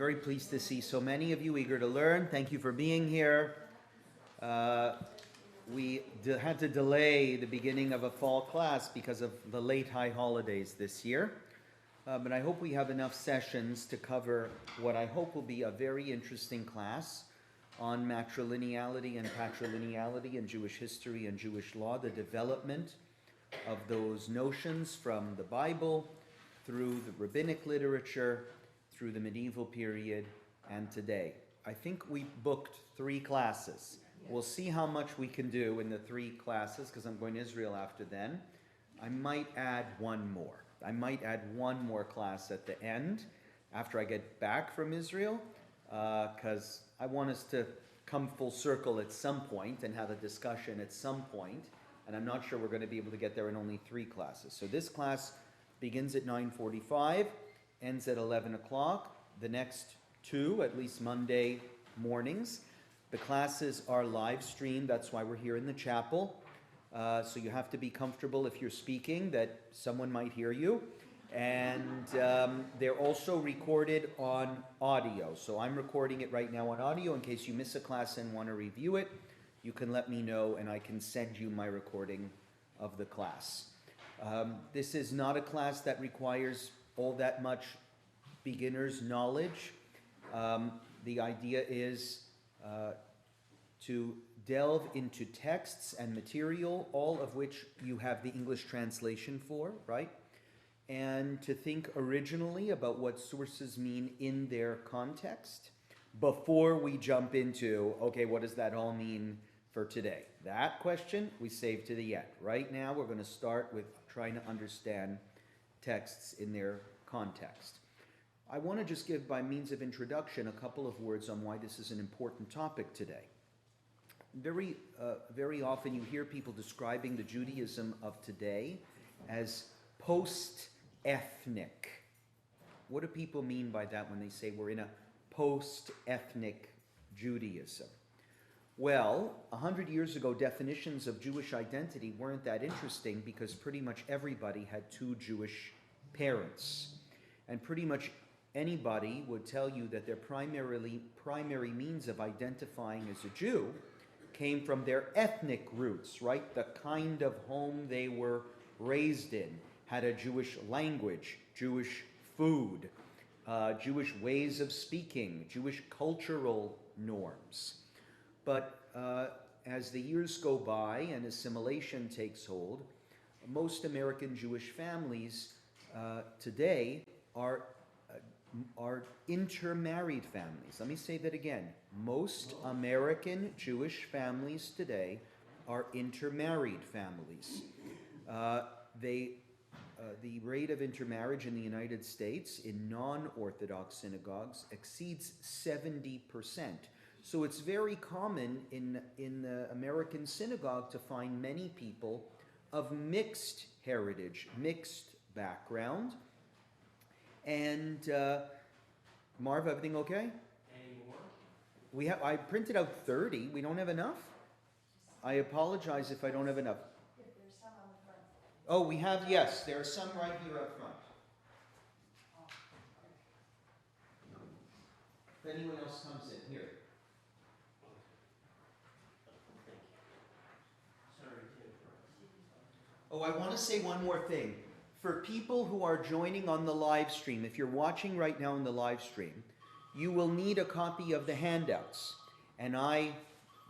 very pleased to see so many of you eager to learn. Thank you for being here. We had to delay the beginning of a fall class because of the late high holidays this year. But I hope we have enough sessions to cover what I hope will be a very interesting class on matrilineality and patrilineality in Jewish history and Jewish law, the development of those notions from the Bible through the rabbinic literature, through the medieval period, and today. I think we booked 3 classes. We'll see how much we can do in the 3 classes, because I'm going to Israel after then. I might add one more. I might add one more class at the end, after I get back from Israel, because I want us to come full circle at some point and have a discussion at some point, and I'm not sure we're going to be able to get there in only 3 classes. So this class begins at 9:45, ends at 11 o'clock. The next 2, at least Monday mornings. The classes are live streamed. That's why we're here in the chapel. So you have to be comfortable if you're speaking that someone might hear you. And they're also recorded on audio. So I'm recording it right now on audio. In case you miss a class and want to review it, you can let me know and I can send you my recording of the class. This is not a class that requires all that much beginner's knowledge. The idea is to delve into texts and material, all of which you have the English translation for, right? And to think originally about what sources mean in their context before we jump into, okay, what does that all mean for today? That question we save to the end. Right now we're going to start with trying to understand texts in their context. I want to just give, by means of introduction, a couple of words on why this is an important topic today. Very often you hear people describing the Judaism of today as post-ethnic. What do people mean by that when they say we're in a post-ethnic Judaism? Well, 100 years ago, definitions of Jewish identity weren't that interesting because pretty much everybody had 2 Jewish parents. And pretty much anybody would tell you that their primary means of identifying as a Jew came from their ethnic roots, right? The kind of home they were raised in, had a Jewish language, Jewish food, Jewish ways of speaking, Jewish cultural norms. But as the years go by and assimilation takes hold, most American Jewish families today are intermarried families. Let me say that again. Most American Jewish families today are intermarried families. The rate of intermarriage in the United States in non-Orthodox synagogues exceeds 70%. So it's very common in the American synagogue to find many people of mixed heritage, mixed background. And Marv, everything okay? Any more? I printed out 30. We don't have enough? I apologize if I don't have enough. There's some on the front. Oh, we have, yes. There are some right here up front. If anyone else comes in, here. Oh, I want to say one more thing. For people who are joining on the live stream, if you're watching right now on the live stream, you will need a copy of the handouts. And I,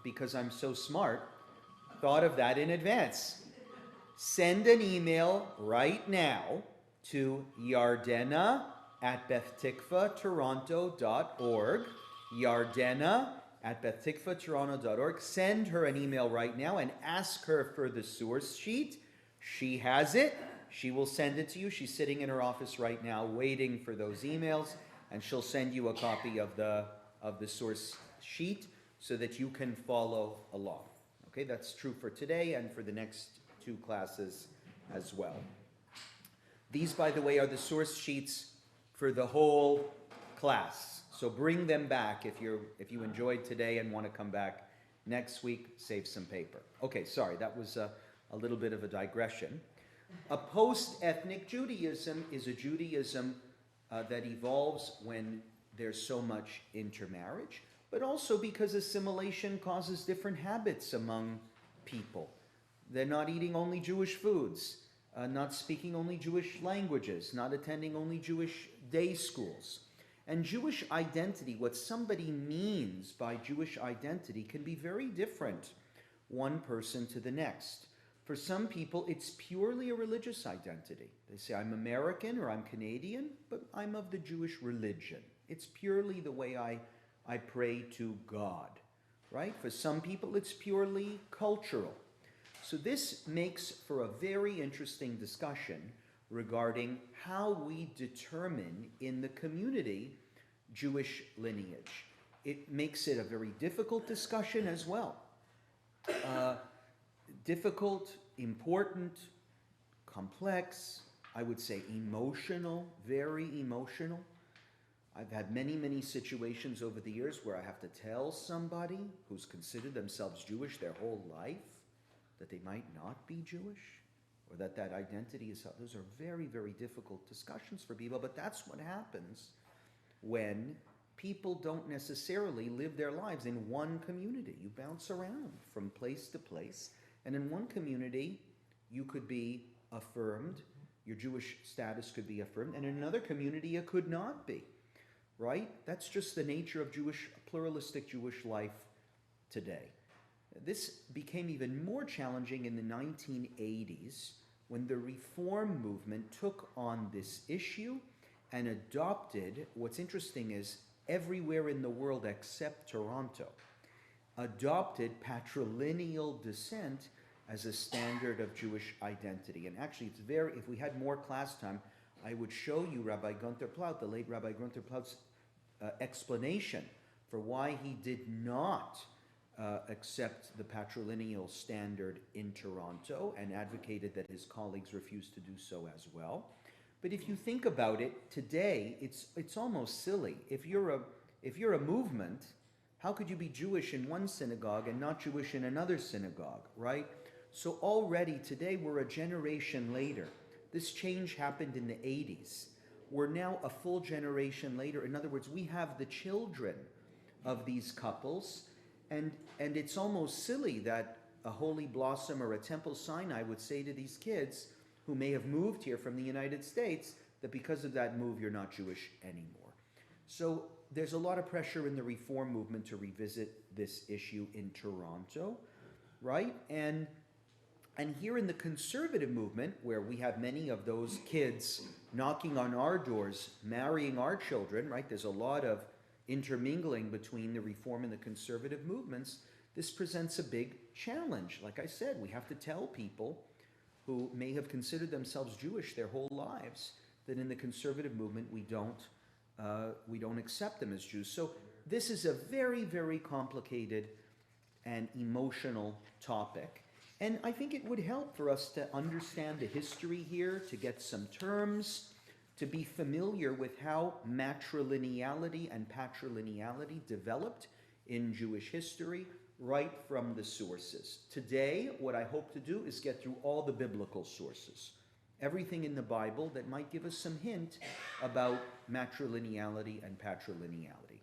because I'm so smart, thought of that in advance. Send an email right now to yardena@bethtikvahtoronto.org. yardena@bethtikvahtoronto.org. Send her an email right now and ask her for the source sheet. She has it. She will send it to you. She's sitting in her office right now waiting for those emails, and she'll send you a copy of the source sheet so that you can follow along. Okay, that's true for today and for the next 2 classes as well. These, by the way, are the source sheets for the whole class. So bring them back if you enjoyed today and want to come back next week. Save some paper. Okay, sorry, that was a little bit of a digression. A post-ethnic Judaism is a Judaism that evolves when there's so much intermarriage, but also because assimilation causes different habits among people. They're not eating only Jewish foods, not speaking only Jewish languages, not attending only Jewish day schools. And Jewish identity, what somebody means by Jewish identity, can be very different one person to the next. For some people, it's purely a religious identity. They say, I'm American or I'm Canadian, but I'm of the Jewish religion. It's purely the way I pray to God, right? For some people, it's purely cultural. So this makes for a very interesting discussion regarding how we determine in the community Jewish lineage. It makes it a very difficult discussion as well. Difficult, important, complex, I would say emotional, very emotional. I've had many, many situations over the years where I have to tell somebody who's considered themselves Jewish their whole life that they might not be Jewish, or that identity is, those are very, very difficult discussions for people, but that's what happens when people don't necessarily live their lives in one community. You bounce around from place to place, and in one community, you could be affirmed, your Jewish status could be affirmed, and in another community, it could not be, right? That's just the nature of pluralistic Jewish life today. This became even more challenging in the 1980s when the Reform movement took on this issue and adopted, what's interesting is everywhere in the world except Toronto, adopted patrilineal descent as a standard of Jewish identity. And actually, if we had more class time, I would show you Rabbi Gunther Plaut, the late Rabbi Gunther Plaut's explanation for why he did not accept the patrilineal standard in Toronto and advocated that his colleagues refused to do so as well. But if you think about it, today it's almost silly. If you're a movement, how could you be Jewish in one synagogue and not Jewish in another synagogue, right? So already today we're a generation later. This change happened in the 80s. We're now a full generation later. In other words, we have the children of these couples, and it's almost silly that a Holy Blossom or a Temple Sinai would say to these kids who may have moved here from the United States that because of that move, you're not Jewish anymore. So there's a lot of pressure in the Reform movement to revisit this issue in Toronto, right? And here in the conservative movement, where we have many of those kids knocking on our doors, marrying our children, right? There's a lot of intermingling between the Reform and the conservative movements. This presents a big challenge. Like I said, we have to tell people who may have considered themselves Jewish their whole lives that in the conservative movement we don't accept them as Jews. So this is a very, very complicated and emotional topic. And I think it would help for us to understand the history here, to get some terms, to be familiar with how matrilineality and patrilineality developed in Jewish history right from the sources. Today, what I hope to do is get through all the biblical sources, everything in the Bible that might give us some hint about matrilineality and patrilineality.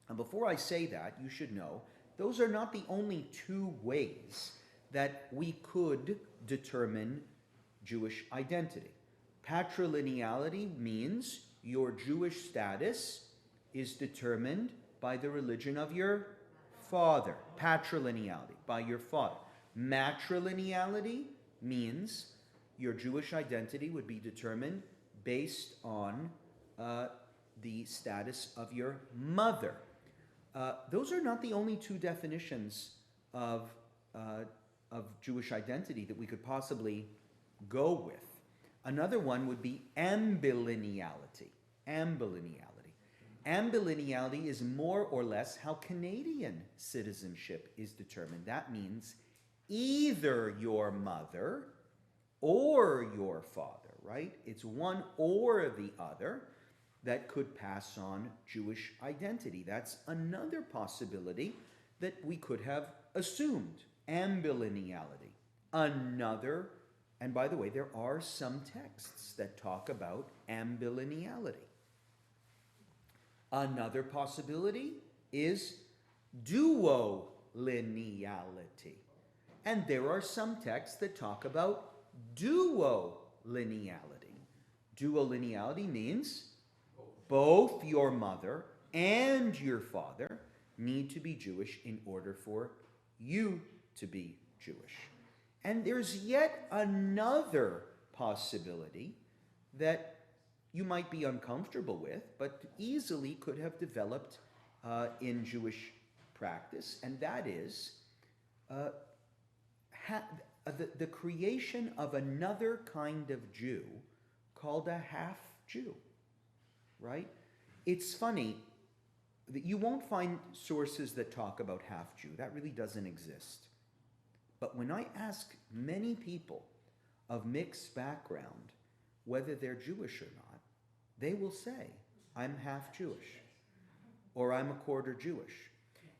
And before I say that, you should know, those are not the only two ways that we could determine Jewish identity. Patrilineality means your Jewish status is determined by the religion of your father. Patrilineality, by your father. Matrilineality means your Jewish identity would be determined based on the status of your mother. Those are not the only two definitions of Jewish identity that we could possibly go with. Another one would be ambilineality. Ambilineality is more or less how Canadian citizenship is determined. That means either your mother or your father, right? It's one or the other that could pass on Jewish identity. That's another possibility that we could have assumed. Ambilineality. Another, and by the way, there are some texts that talk about ambilineality. Another possibility is duolineality. And there are some texts that talk about duolineality. Duolineality means both your mother and your father need to be Jewish in order for you to be Jewish. And there's yet another possibility that you might be uncomfortable with, but easily could have developed in Jewish practice, and that is the creation of another kind of Jew called a half-Jew, right? It's funny that you won't find sources that talk about half-Jew. That really doesn't exist. But when I ask many people of mixed background whether they're Jewish or not, they will say, I'm half Jewish, or I'm a quarter Jewish.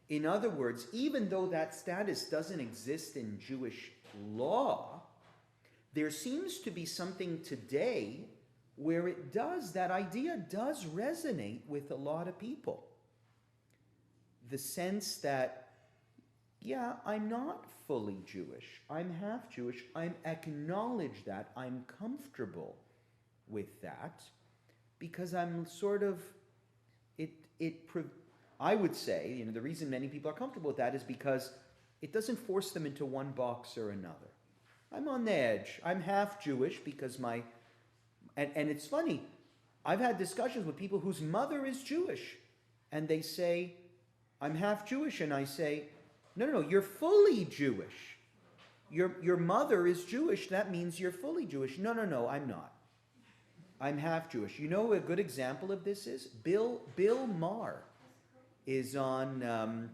In other words, even though that status doesn't exist in Jewish law, there seems to be something today where it does, that idea does resonate with a lot of people. The sense that, yeah, I'm not fully Jewish, I'm half Jewish, I acknowledge that, I'm comfortable with that, because I'm sort of, I would say, the reason many people are comfortable with that is because it doesn't force them into one box or another. I'm on the edge. I'm half Jewish because and it's funny, I've had discussions with people whose mother is Jewish, and they say, I'm half Jewish, and I say, no, you're fully Jewish. Your mother is Jewish, that means you're fully Jewish. No, I'm not. I'm half Jewish. You know a good example of this is? Bill Maher is on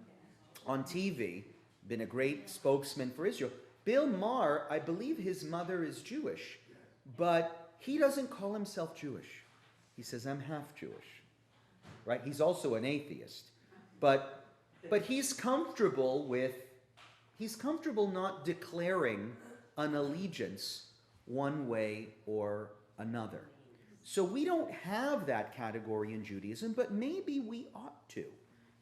TV, been a great spokesman for Israel. Bill Maher, I believe his mother is Jewish, but he doesn't call himself Jewish. He says, I'm half Jewish, right? He's also an atheist. But he's comfortable not declaring an allegiance one way or another. So we don't have that category in Judaism, but maybe we ought to.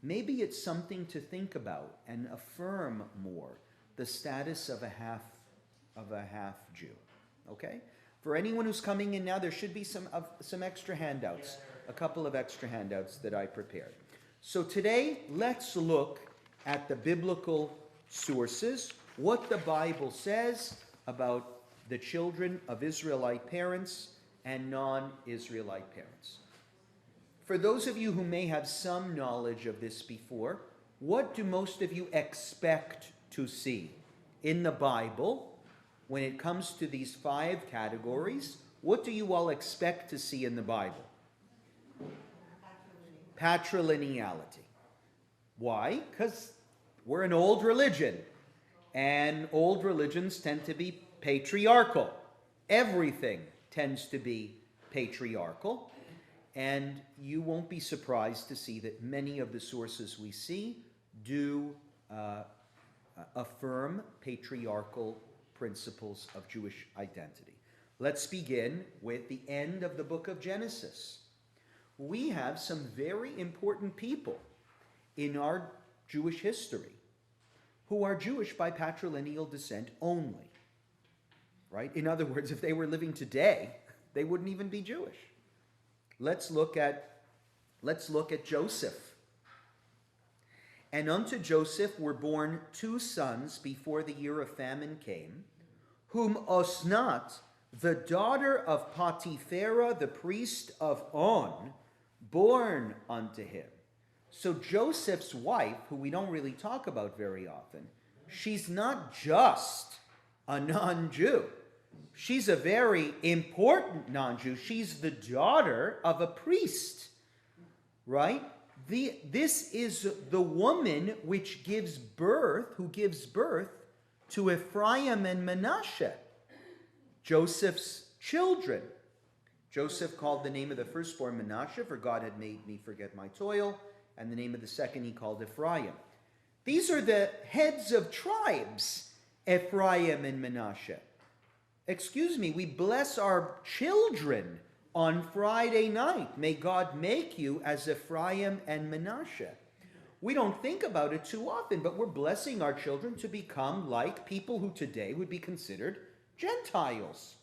Maybe it's something to think about and affirm more, the status of a half Jew. Okay? For anyone who's coming in now, there should be some extra handouts, a couple of extra handouts that I prepared. So today, let's look at the biblical sources, what the Bible says about the children of Israelite parents and non-Israelite parents. For those of you who may have some knowledge of this before, what do most of you expect to see in the Bible when it comes to these 5 categories? What do you all expect to see in the Bible? Patrilineality. Why? Because we're an old religion, and old religions tend to be patriarchal. Everything tends to be patriarchal, and you won't be surprised to see that many of the sources we see do affirm patriarchal principles of Jewish identity. Let's begin with the end of the book of Genesis. We have some very important people in our Jewish history who are Jewish by patrilineal descent only. Right? In other words, if they were living today, they wouldn't even be Jewish. Let's look at Joseph. And unto Joseph were born 2 sons before the year of famine came, whom Osnat, the daughter of Potipharah, the priest of On, born unto him. So Joseph's wife, who we don't really talk about very often, she's not just a non-Jew. She's a very important non-Jew. She's the daughter of a priest, right? This is the woman who gives birth to Ephraim and Manasseh, Joseph's children. Joseph called the name of the firstborn Manasseh, for God had made me forget my toil, and the name of the second he called Ephraim. These are the heads of tribes, Ephraim and Manasseh. Excuse me, we bless our children on Friday night, may God make you as Ephraim and Manasseh. We don't think about it too often, but we're blessing our children to become like people who today would be considered Gentiles.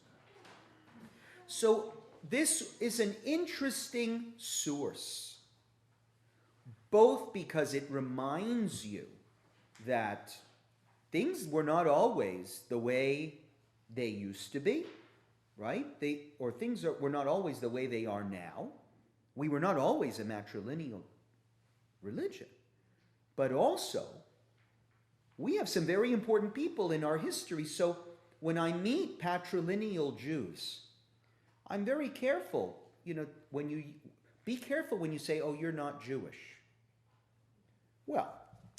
So this is an interesting source, both because it reminds you that things were not always the way they used to be, right? Things were not always the way they are now. We were not always a matrilineal religion. But also, we have some very important people in our history. So when I meet patrilineal Jews, I'm very careful. Be careful when you say, "Oh, you're not Jewish." Well,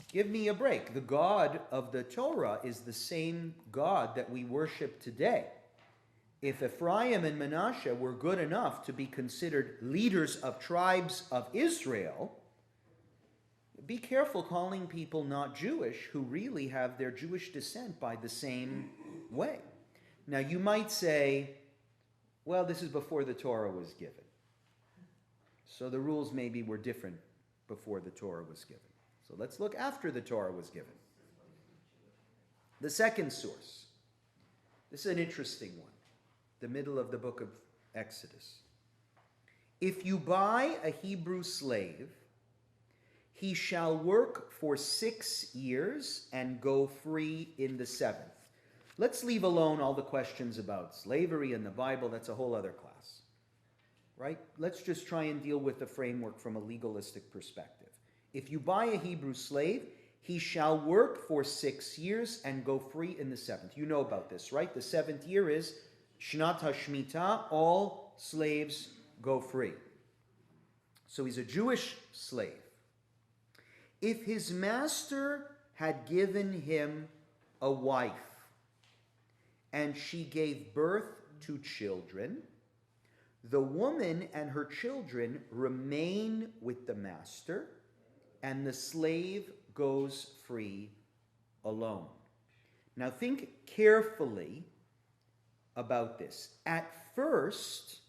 give me a break. The God of the Torah is the same God that we worship today. If Ephraim and Manasseh were good enough to be considered leaders of tribes of Israel, be careful calling people not Jewish who really have their Jewish descent by the same way. Now, you might say, well, this is before the Torah was given. So the rules maybe were different before the Torah was given. So let's look after the Torah was given. The second source. This is an interesting one. The middle of the book of Exodus. If you buy a Hebrew slave, he shall work for 6 years and go free in the 7th. Let's leave alone all the questions about slavery in the Bible. That's a whole other class, right? Let's just try and deal with the framework from a legalistic perspective. If you buy a Hebrew slave, he shall work for 6 years and go free in the 7th. You know about this, right? The 7th year is Shnat HaShmitah. All slaves go free. So he's a Jewish slave. If his master had given him a wife, and she gave birth to children, the woman and her children remain with the master, and the slave goes free alone. Now think carefully about this. At first,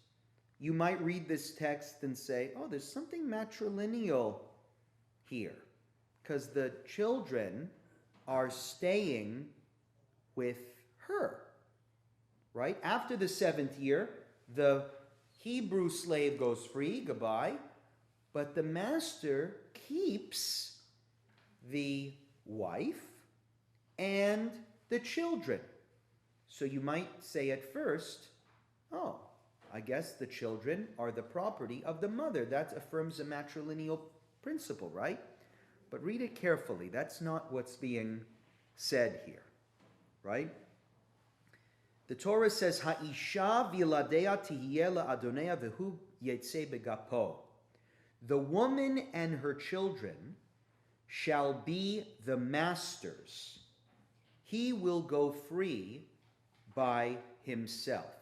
you might read this text and say, oh, there's something matrilineal here, because the children are staying with her, right? After the 7th year, the Hebrew slave goes free, goodbye, but the master keeps the wife and the children. So you might say at first, oh, I guess the children are the property of the mother. That affirms a matrilineal principle, right? But read it carefully. That's not what's being said here, right? The Torah says, "Ha'isha v'yiladea tihiyeh la'adonea v'hu yetzeh begapo." The woman and her children shall be the master's. He will go free by himself.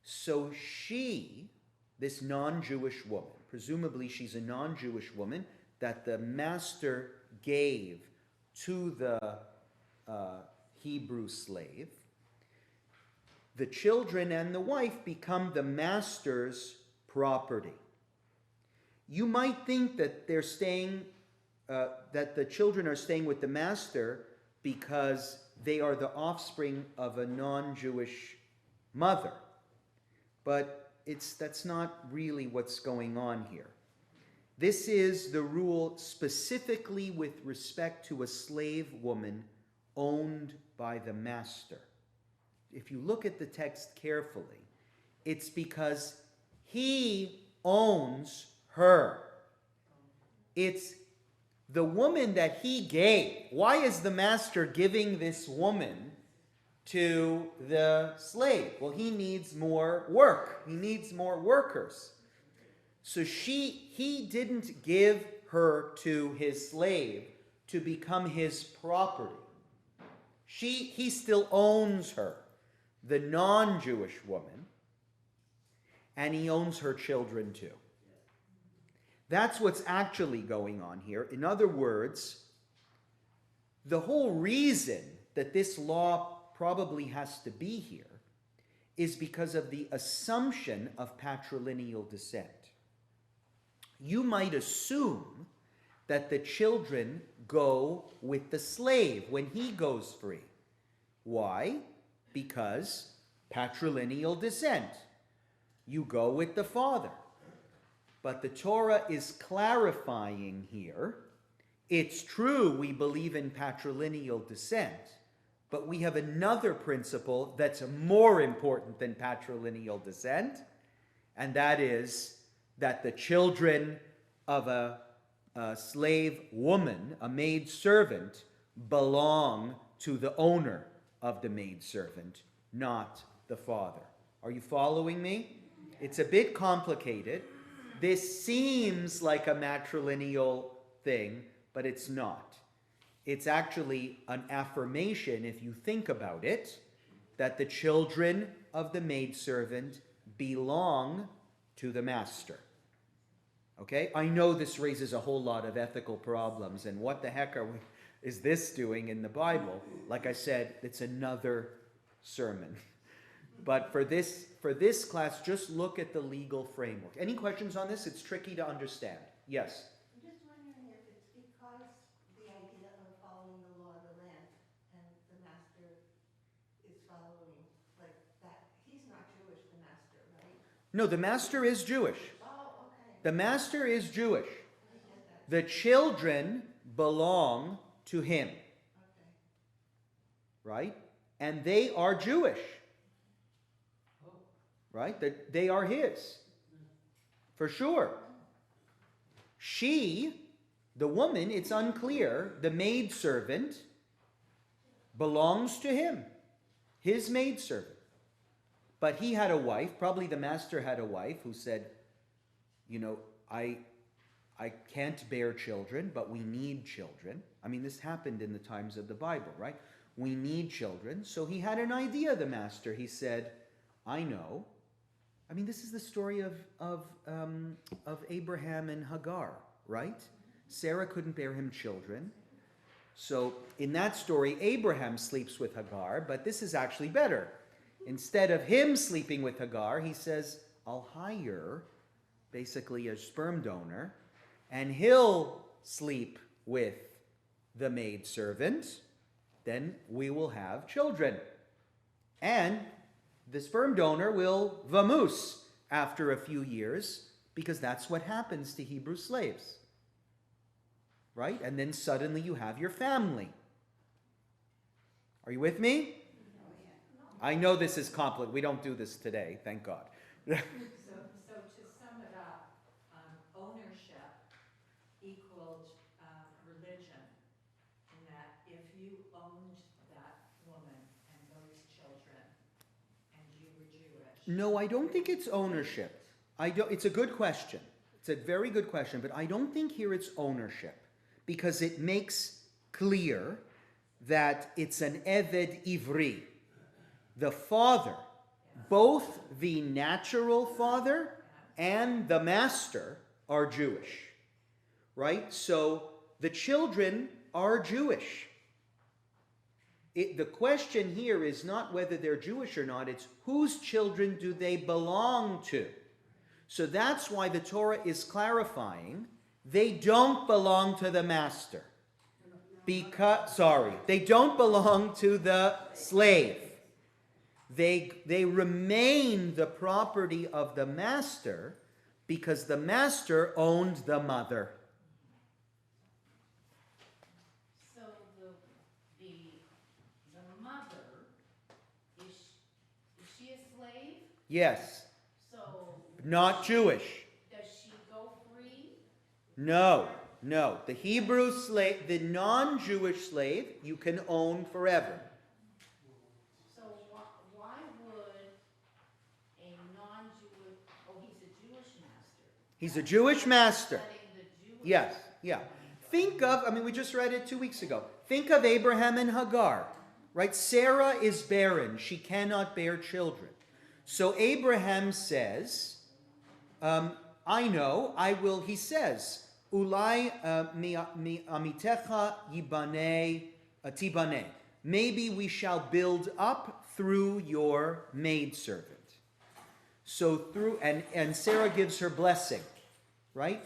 So she, this non-Jewish woman, presumably she's a non-Jewish woman, that the master gave to the Hebrew slave, the children and the wife become the master's property. You might think that they're staying, that the children are staying with the master because they are the offspring of a non-Jewish mother. But that's not really what's going on here. This is the rule specifically with respect to a slave woman owned by the master. If you look at the text carefully, it's because he owns her. It's the woman that he gave. Why is the master giving this woman to the slave? Well, he needs more work. He needs more workers. So he didn't give her to his slave to become his property. He still owns her, the non-Jewish woman, and he owns her children too. That's what's actually going on here. In other words, the whole reason that this law probably has to be here is because of the assumption of patrilineal descent. You might assume that the children go with the slave when he goes free. Why? Because patrilineal descent. You go with the father. But the Torah is clarifying here. It's true we believe in patrilineal descent, but we have another principle that's more important than patrilineal descent, and that is that the children of a slave woman, a maid servant, belong to the owner of the maid servant, not the father. Are you following me? It's a bit complicated. This seems like a matrilineal thing, but it's not. It's actually an affirmation, if you think about it, that the children of the maidservant belong to the master. Okay? I know this raises a whole lot of ethical problems, and what the heck is this doing in the Bible? Like I said, it's another sermon. But for this class, just look at the legal framework. Any questions on this? It's tricky to understand. Yes? I'm just wondering if it's because the idea of following the law of the land and the master is following like that. He's not Jewish, the master, right? No, the master is Jewish. Oh, okay. The master is Jewish. I get that. The children belong to him. Okay. Right? And they are Jewish. Right? That they are his. For sure. She, the woman, it's unclear, the maidservant belongs to him. His maidservant. But he had a wife, probably the master had a wife who said, you know, I can't bear children, but we need children. I mean, this happened in the times of the Bible, right? We need children. So he had an idea, the master. He said, I know. I mean, this is the story of Abraham and Hagar, right? Sarah couldn't bear him children. So in that story, Abraham sleeps with Hagar, but this is actually better. Instead of him sleeping with Hagar, he says, I'll hire basically a sperm donor, and he'll sleep with the maidservant. Then we will have children. And the sperm donor will vamoose after a few years, because that's what happens to Hebrew slaves. Right? And then suddenly you have your family. Are you with me? I know this is complicated. We don't do this today, thank God. So to sum it up, ownership equaled religion, in that if you owned that woman and those children, and you were Jewish. No, I don't think it's ownership. It's a good question. It's a very good question, but I don't think here it's ownership, because it makes clear that it's an Eved Ivri. The father, both the natural father and the master are Jewish, right? So the children are Jewish. The question here is not whether they're Jewish or not, it's whose children do they belong to? So that's why the Torah is clarifying they don't belong to the master. They don't belong to the slave. They remain the property of the master because the master owned the mother. So the mother, is she a slave? Yes. So Not Jewish. does she go free? No. The Hebrew slave, the non-Jewish slave, you can own forever. So why would a non-Jewish, he's a Jewish master. He's a Jewish master. Letting the Jewish. Yes, yeah. Think of, we just read it 2 weeks ago. Think of Abraham and Hagar, right? Sarah is barren. She cannot bear children. So Abraham says, I know, I will, he says, Ulai mi amitecha yibane tibane. maybe we shall build up through your maidservant. So and Sarah gives her blessing, right?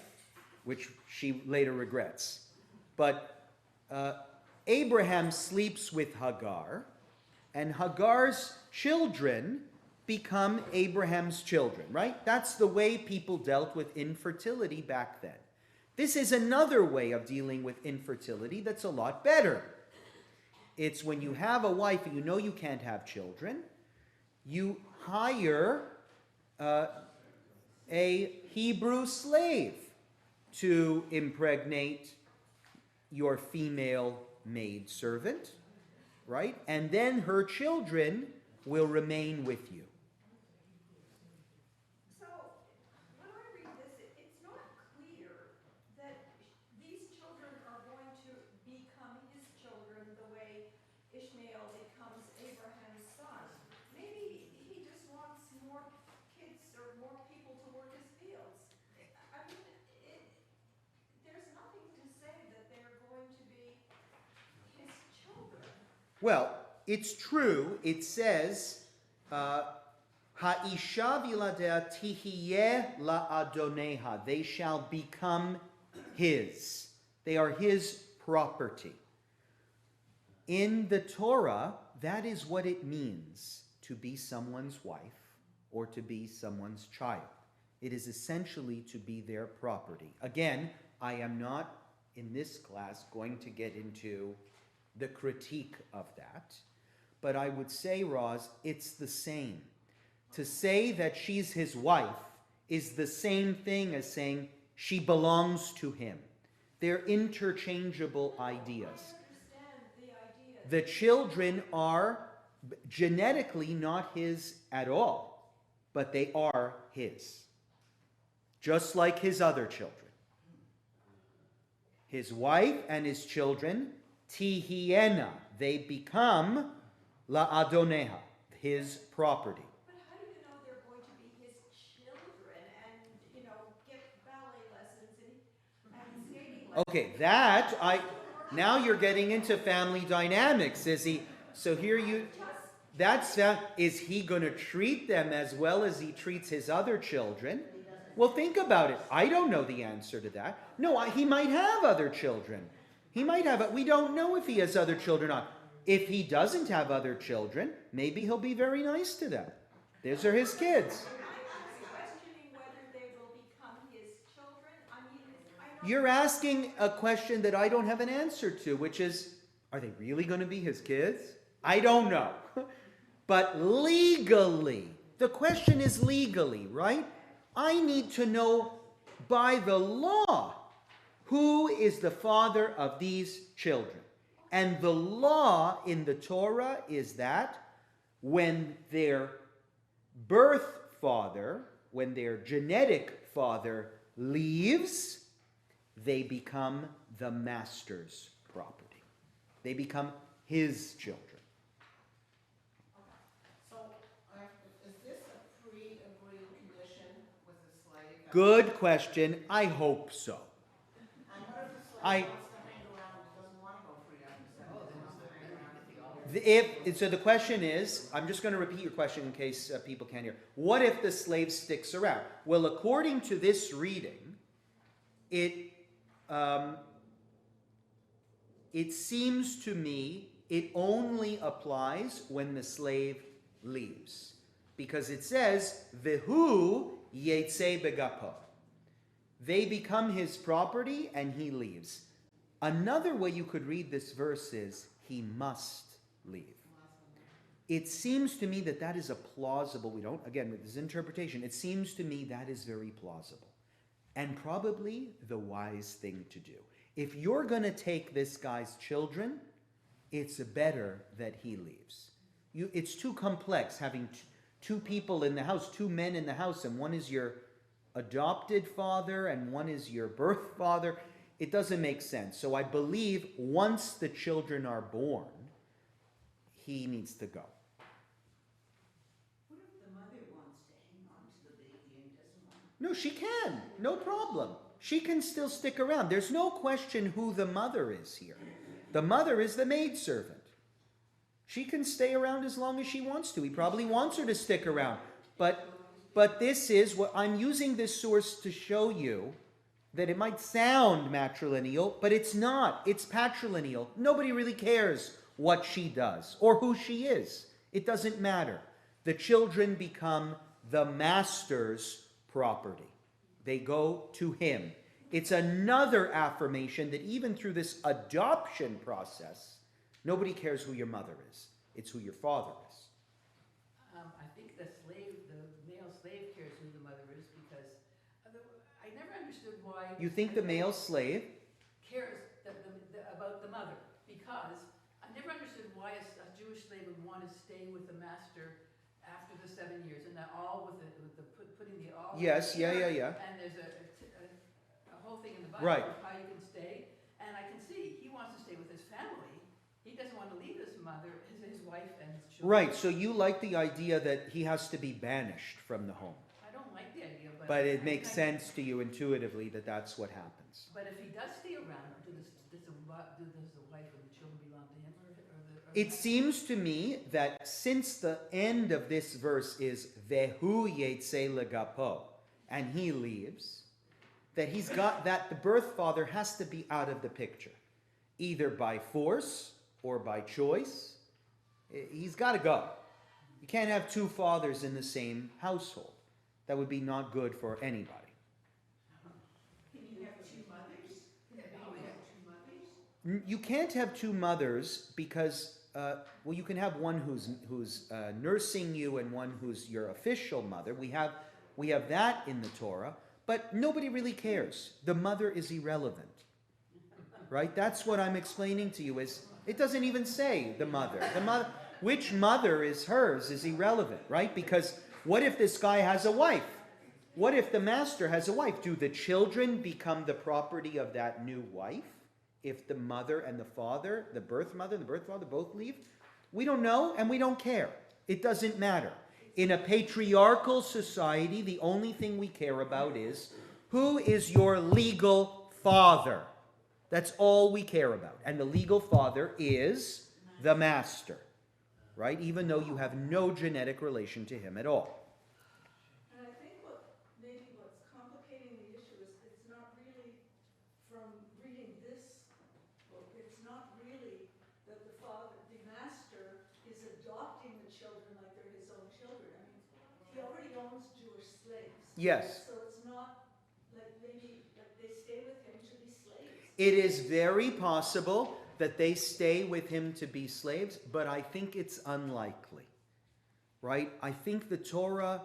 Which she later regrets. But Abraham sleeps with Hagar, and Hagar's children become Abraham's children, right? That's the way people dealt with infertility back then. This is another way of dealing with infertility that's a lot better. It's when you have a wife and you know you can't have children, you hire a Hebrew slave to impregnate your female maidservant, right? And then her children will remain with you. So, when I read this, it's not clear that these children are going to become his children the way Ishmael becomes Abraham's son. Maybe he just wants more kids or more people to work his fields. I mean, there's nothing to say that they're going to be his children. Well, it's true. It says, Ha'isha v'ladea tihiyeh la'adoneha. They shall become his. They are his property. In the Torah, that is what it means to be someone's wife or to be someone's child. It is essentially to be their property. Again, I am not in this class going to get into the critique of that, but I would say, Roz, it's the same. To say that she's his wife is the same thing as saying she belongs to him. They're interchangeable ideas. I understand the idea. The children are genetically not his at all, but they are his. Just like his other children. His wife and his children, tihiena, they become la'adoneha, his property. But how do you know they're going to be his children and, get ballet lessons and skating lessons? Okay, now you're getting into family dynamics, is he? So here is he going to treat them as well as he treats his other children? Well, think about it. I don't know the answer to that. No, he might have other children. He might have, we don't know if he has other children or not. If he doesn't have other children, maybe he'll be very nice to them. These are his kids. I'm questioning whether they will become his children. I mean, I know. You're asking a question that I don't have an answer to, which is, are they really going to be his kids? I don't know. But legally, the question is legally, right? I need to know by the law who is the father of these children. And the law in the Torah is that when their birth father, when their genetic father leaves, they become the master's property. They become his children. So, is this a pre-agreed condition with the slave? Good question. I hope so. And what if the slave wants to hang around and doesn't want to go free after 7 days? Wants to hang around So the question is, I'm just going to repeat your question in case people can't hear. What if the slave sticks around? Well, according to this reading, it seems to me it only applies when the slave leaves. Because it says, Vehu yetze begapo. They become his property and he leaves. Another way you could read this verse is, he must leave. It seems to me that is a plausible, again, with this interpretation, it seems to me that is very plausible. And probably the wise thing to do. If you're going to take this guy's children, it's better that he leaves. It's too complex having two people in the house, two men in the house, and one is your adopted father and one is your birth father. It doesn't make sense. So I believe once the children are born, he needs to go. What if the mother wants to hang on to the baby and doesn't want No, she can. No problem. She can still stick around. There's no question who the mother is here. The mother is the maidservant. She can stay around as long as she wants to. He probably wants her to stick around. But this is what I'm using this source to show you that it might sound matrilineal, but it's not. It's patrilineal. Nobody really cares what she does or who she is. It doesn't matter. The children become the master's property. They go to him. It's another affirmation that even through this adoption process, nobody cares who your mother is. It's who your father is. I think the male slave cares who the mother is because I never understood why. You think the male slave? Cares about the mother because I never understood why a Jewish slave would want to stay with the master after the 7 years, and that all with the putting the all. Yes, yeah. And there's a whole thing in the Bible Right. of how you can stay, and I can see he wants to stay with his family. He doesn't want to leave his mother, his wife, and his children. Right, so you like the idea that he has to be banished from the home. I don't like the idea, But it makes sense to you intuitively that that's what happens. But if he does stay around, does the wife and the children belong to him, or It seems to me that since the end of this verse is Vehu yetze legapo, and he leaves, that he's got that the birth father has to be out of the picture, either by force or by choice. He's got to go. You can't have two fathers in the same household. That would be not good for anybody. Can you have two mothers? Can you have two mothers? You can't have two mothers because, well, you can have one who's nursing you and one who's your official mother. We have that in the Torah, but nobody really cares. The mother is irrelevant, right? That's what I'm explaining to you. Is it doesn't even say the mother. Which mother is hers is irrelevant, right? Because what if this guy has a wife? What if the master has a wife? Do the children become the property of that new wife? If the mother and the father, the birth mother and the birth father both leave? We don't know and we don't care. It doesn't matter. In a patriarchal society, the only thing we care about is who is your legal father? That's all we care about. And the legal father is the master, right? Even though you have no genetic relation to him at all. And I think what's complicating the issue is it's not really, from reading this book, it's not really that the master is adopting the children like they're his own children. I mean, he already owns Jewish slaves. Yes. So it's not like maybe like they stay with him to be slaves. It is very possible that they stay with him to be slaves, but I think it's unlikely, right? I think the Torah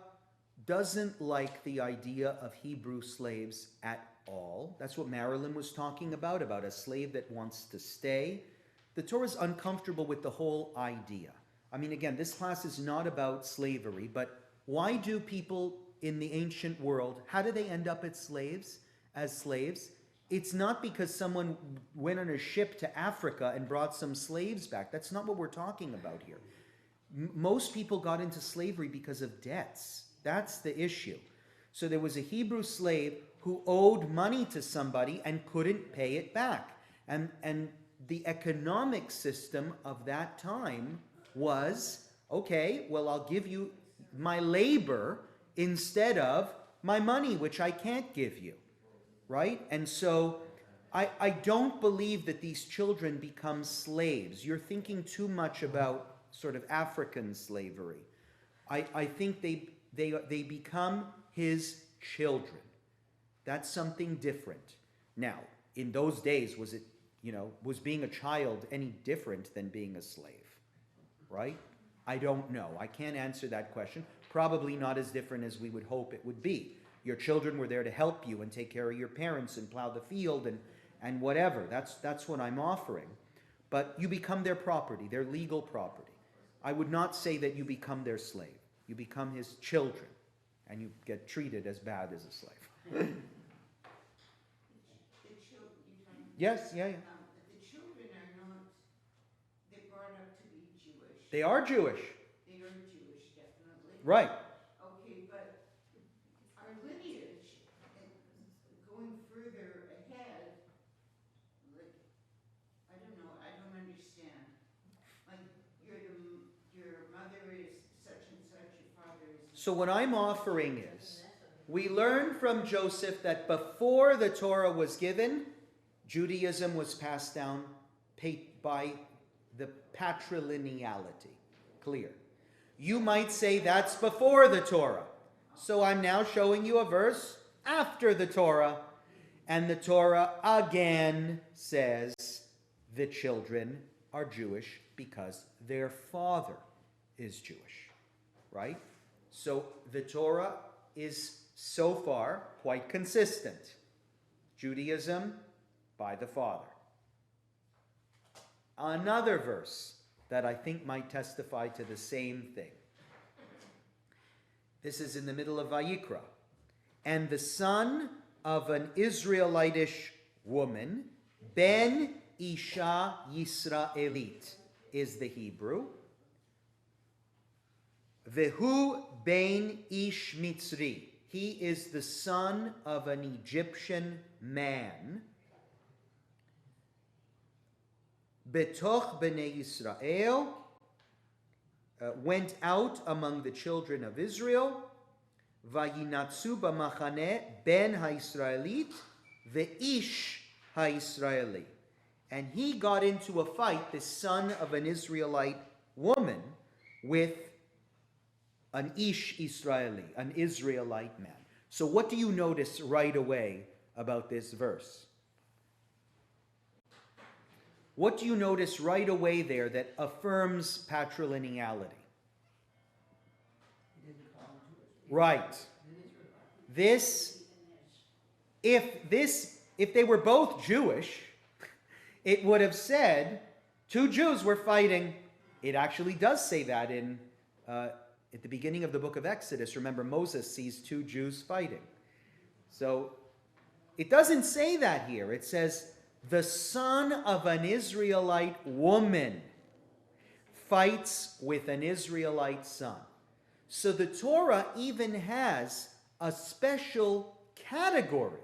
doesn't like the idea of Hebrew slaves at all. That's what Marilyn was talking about a slave that wants to stay. The Torah is uncomfortable with the whole idea. I mean, again, this class is not about slavery, but why do people in the ancient world, how do they end up as slaves? It's not because someone went on a ship to Africa and brought some slaves back. That's not what we're talking about here. Most people got into slavery because of debts. That's the issue. So there was a Hebrew slave who owed money to somebody and couldn't pay it back. And the economic system of that time was, okay, well, I'll give you my labor instead of my money, which I can't give you. Right? And so I don't believe that these children become slaves. You're thinking too much about sort of African slavery. I think they become his children. That's something different. Now, in those days, was being a child any different than being a slave? Right? I don't know. I can't answer that question. Probably not as different as we would hope it would be. Your children were there to help you and take care of your parents and plow the field and whatever. That's what I'm offering. But you become their property, their legal property. I would not say that you become their slave. You become his children, and you get treated as bad as a slave. Yes, yeah. The children are not, they're brought up to be Jewish. They are Jewish. They are Jewish, definitely. Right. Okay, but our lineage, going further ahead, like, I don't know, I don't understand. Like, you're the So what I'm offering is, we learn from Joseph that before the Torah was given, Judaism was passed down by the patrilineality. Clear. You might say that's before the Torah. So I'm now showing you a verse after the Torah. And the Torah again says the children are Jewish because their father is Jewish. Right? So the Torah is so far quite consistent. Judaism by the father. Another verse that I think might testify to the same thing. This is in the middle of Vayikra. And the son of an Israelitish woman, Ben Isha Yisraelit is the Hebrew. Vehu Ben Ish Mitzri. He is the son of an Egyptian man. Betoch Bnei Yisrael, went out among the children of Israel. Vayinatsu b'machaneh ben ha'Yisraelit ve'ish ha'Yisraeli. And he got into a fight, the son of an Israelite woman, with an Ish Israeli, an Israelite man. So what do you notice right away about this verse? What do you notice right away there that affirms patrilineality? Right. If they were both Jewish, it would have said two Jews were fighting. It actually does say that in at the beginning of the book of Exodus. Remember, Moses sees two Jews fighting. So it doesn't say that here. It says the son of an Israelite woman fights with an Israelite son. So the Torah even has a special category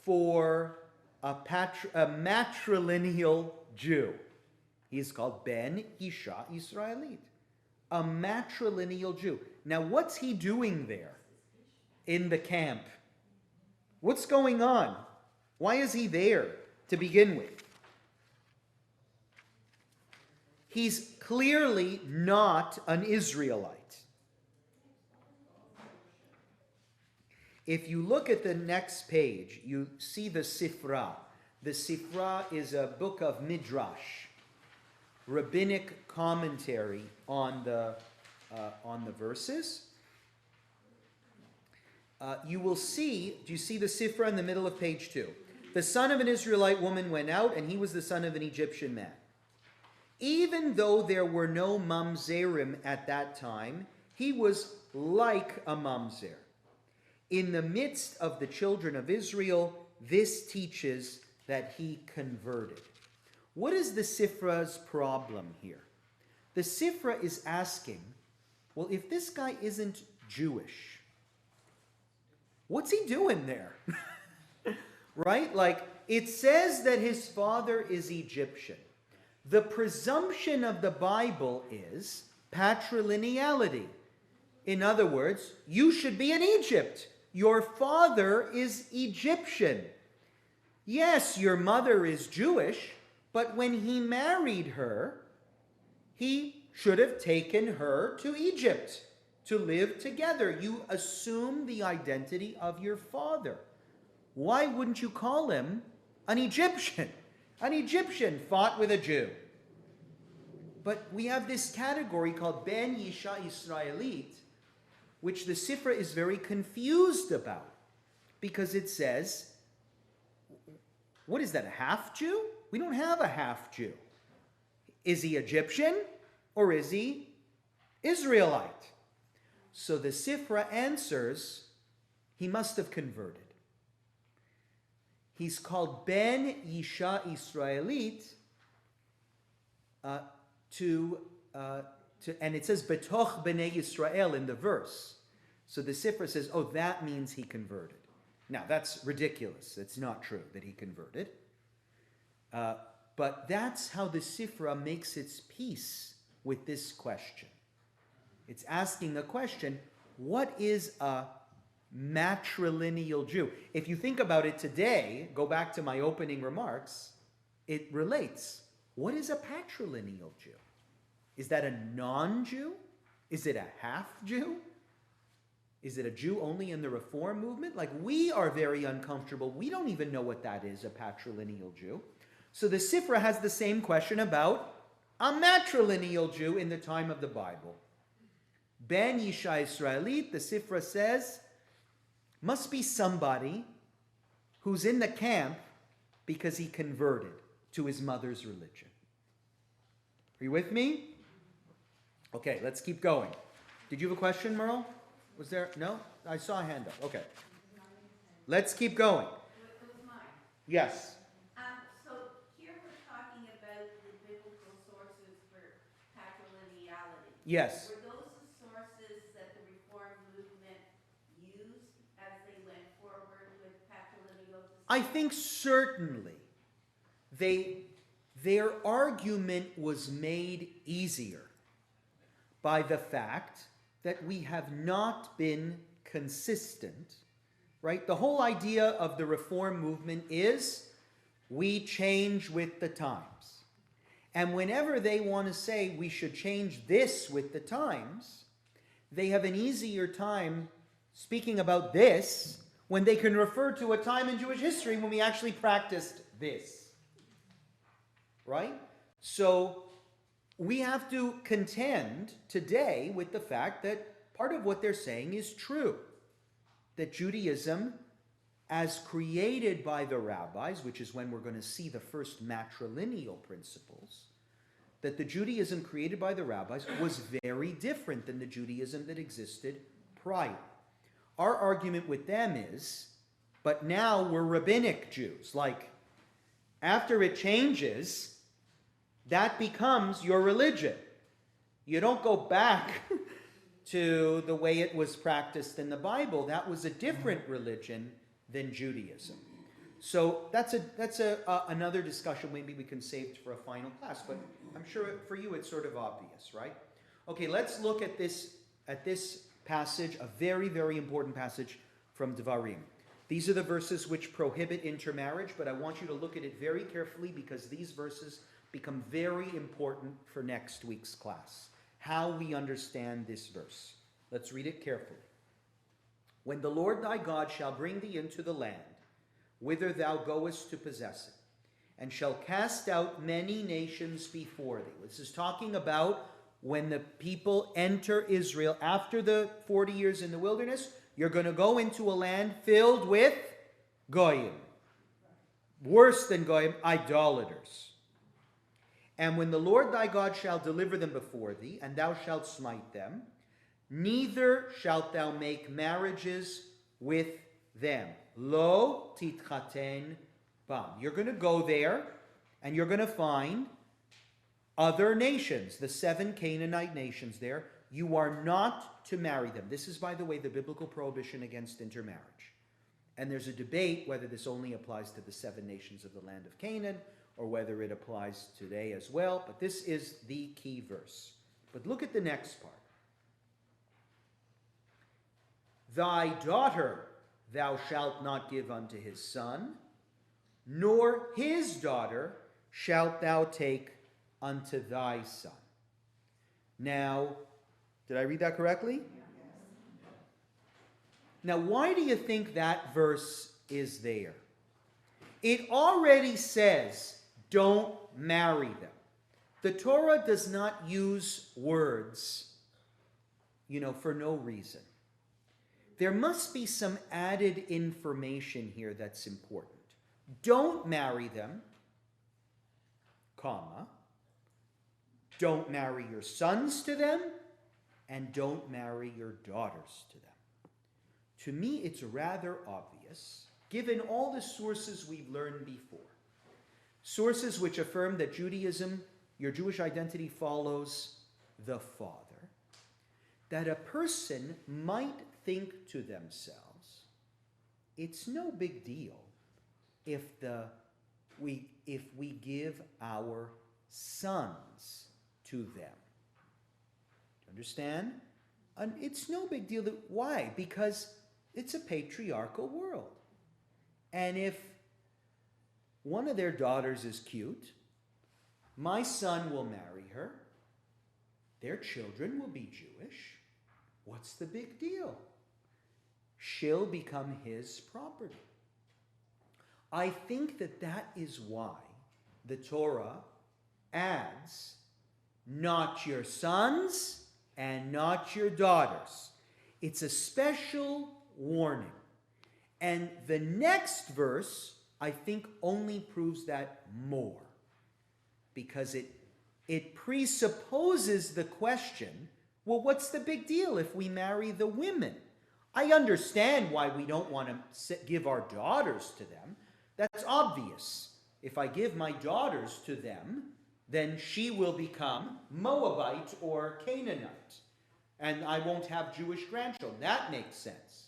for a matrilineal Jew. He's called Ben Isha Israelit, a matrilineal Jew. Now, what's he doing there in the camp? What's going on? Why is he there to begin with? He's clearly not an Israelite. If you look at the next page, you see the Sifra. The Sifra is a book of Midrash, rabbinic commentary on the verses. You will see, do you see the Sifra in the middle of page 2? The son of an Israelite woman went out, and he was the son of an Egyptian man. Even though there were no mamzerim at that time, he was like a mamzer. In the midst of the children of Israel, this teaches that he converted. What is the Sifra's problem here? The Sifra is asking, well, if this guy isn't Jewish, what's he doing there? Right? Like, it says that his father is Egyptian. The presumption of the Bible is patrilineality. In other words, you should be in Egypt. Your father is Egyptian. Yes, your mother is Jewish, but when he married her, he should have taken her to Egypt to live together. You assume the identity of your father. Why wouldn't you call him an Egyptian? An Egyptian fought with a Jew. But we have this category called Ben Yisha Israelit, which the Sifra is very confused about, because it says, what is that, a half-Jew? We don't have a half-Jew. Is he Egyptian or is he Israelite? So the Sifra answers, he must have converted. He's called Ben Yisha Israelit and it says Betoch Bnei Yisrael in the verse. So the Sifra says, oh, that means he converted. Now, that's ridiculous. It's not true that he converted. But that's how the Sifra makes its peace with this question. It's asking a question, what is a matrilineal Jew? If you think about it today, go back to my opening remarks, it relates. What is a patrilineal Jew? Is that a non-Jew? Is it a half-Jew? Is it a Jew only in the Reform movement? Like, we are very uncomfortable. We don't even know what that is, a patrilineal Jew. So the Sifra has the same question about a matrilineal Jew in the time of the Bible. Ben Yisha Israelit, the Sifra says, must be somebody who's in the camp because he converted to his mother's religion. Are you with me? Okay, let's keep going. Did you have a question, Merle? Was there? No? I saw a hand up. Okay. Let's keep going. It was mine. Yes. So here we're talking about the biblical sources for patrilineality. Yes. Were those the sources that the Reform movement used as they went forward with patrilineal decisions? I think certainly their argument was made easier by the fact that we have not been consistent, right? The whole idea of the Reform movement is we change with the times. And whenever they want to say we should change this with the times, they have an easier time speaking about this when they can refer to a time in Jewish history when we actually practiced this. Right? So we have to contend today with the fact that part of what they're saying is true. That Judaism, as created by the rabbis, which is when we're going to see the first matrilineal principles, that the Judaism created by the rabbis was very different than the Judaism that existed prior. Our argument with them is, but now we're rabbinic Jews. Like, after it changes, that becomes your religion. You don't go back to the way it was practiced in the Bible. That was a different religion than Judaism. So that's another discussion maybe we can save for a final class, but I'm sure for you it's sort of obvious, right? Okay, let's look at this passage, a very, very important passage from Devarim. These are the verses which prohibit intermarriage, but I want you to look at it very carefully because these verses become very important for next week's class. How we understand this verse. Let's read it carefully. When the Lord thy God shall bring thee into the land, whither thou goest to possess it, and shall cast out many nations before thee. This is talking about when the people enter Israel after the 40 years in the wilderness. You're going to go into a land filled with goyim. Worse than goyim, idolaters. And when the Lord thy God shall deliver them before thee, and thou shalt smite them, neither shalt thou make marriages with them. Lo titchaten bam. You're going to go there, and you're going to find other nations, the 7 Canaanite nations there. You are not to marry them. This is, by the way, the biblical prohibition against intermarriage. And there's a debate whether this only applies to the 7 nations of the land of Canaan, or whether it applies today as well. But this is the key verse. But look at the next part. Thy daughter thou shalt not give unto his son, nor his daughter shalt thou take unto thy son. Now, did I read that correctly? Now, why do you think that verse is there? It already says, don't marry them. The Torah does not use words, for no reason. There must be some added information here that's important. Don't marry them, comma. Don't marry your sons to them, and don't marry your daughters to them. To me, it's rather obvious, given all the sources we've learned before. Sources which affirm that Judaism, your Jewish identity, follows the Father, that a person might think to themselves, it's no big deal if we give our sons to them. Do you understand? And it's no big deal. Why? Because it's a patriarchal world. And if one of their daughters is cute, my son will marry her. Their children will be Jewish. What's the big deal? She'll become his property. I think that is why the Torah adds not your sons and not your daughters. It's a special warning. And the next verse, I think, only proves that more. Because it presupposes the question, well, what's the big deal if we marry the women? I understand why we don't want to give our daughters to them. That's obvious. If I give my daughters to them, then she will become Moabite or Canaanite. And I won't have Jewish grandchildren. That makes sense.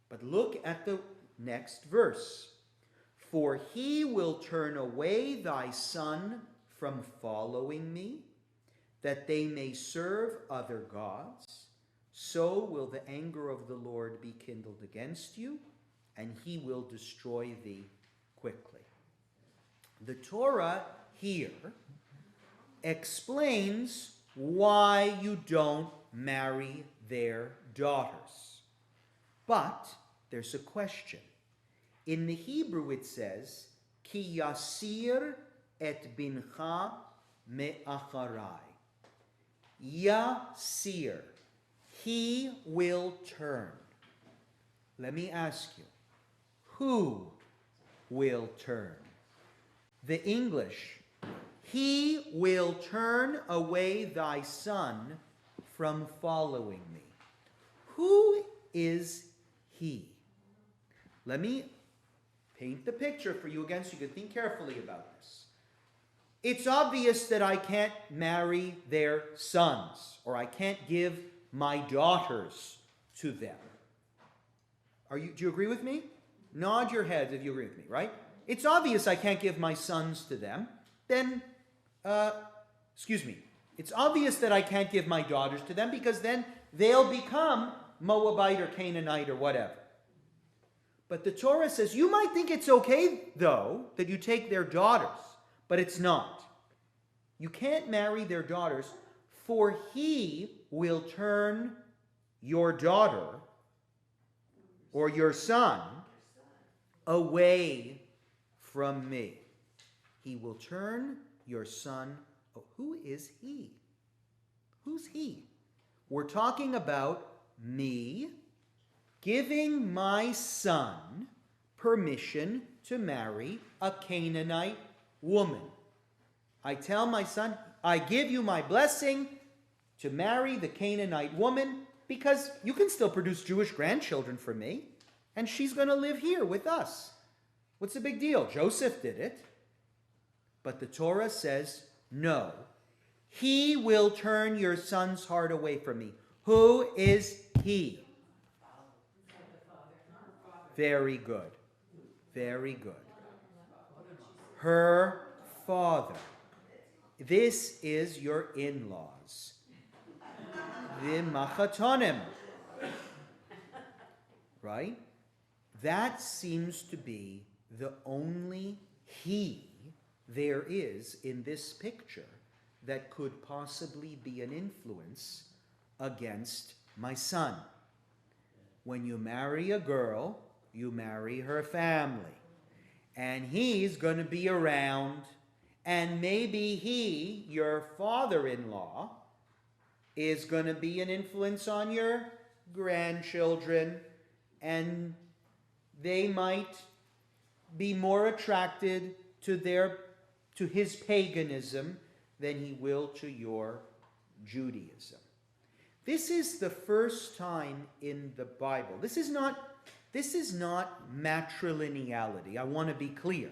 But look at the next verse. For he will turn away thy son from following me, that they may serve other gods. So will the anger of the Lord be kindled against you, and he will destroy thee quickly. The Torah here explains why you don't marry their daughters. But there's a question. In the Hebrew it says, Ki yasir et bincha me'acharai. Yasir. He will turn. Let me ask you, who will turn? The English, he will turn away thy son from following me. Who is he? Let me paint the picture for you again so you can think carefully about this. It's obvious that I can't marry their sons, or I can't give my daughters to them. Do you agree with me? Nod your head if you agree with me, right? It's obvious I can't give my sons to them. Then, it's obvious that I can't give my daughters to them because then they'll become Moabite or Canaanite or whatever. But the Torah says, you might think it's okay, though, that you take their daughters, but it's not. You can't marry their daughters, for he will turn your daughter or your son away from me. He will turn your son. Oh, who is he? Who's he? We're talking about me giving my son permission to marry a Canaanite woman. I tell my son, I give you my blessing to marry the Canaanite woman because you can still produce Jewish grandchildren for me, and she's going to live here with us. What's the big deal? Joseph did it. But the Torah says, no. He will turn your son's heart away from me. Who is he? Very good. Very good. Her father. This is your in-laws. The machatonim. Right? That seems to be the only he there is in this picture that could possibly be an influence against my son. When you marry a girl, you marry her family. And he's going to be around, and maybe he, your father-in-law, is going to be an influence on your grandchildren, and they might be more attracted to his paganism than he will to your Judaism. This is the first time in the Bible. This is not matrilineality. I want to be clear.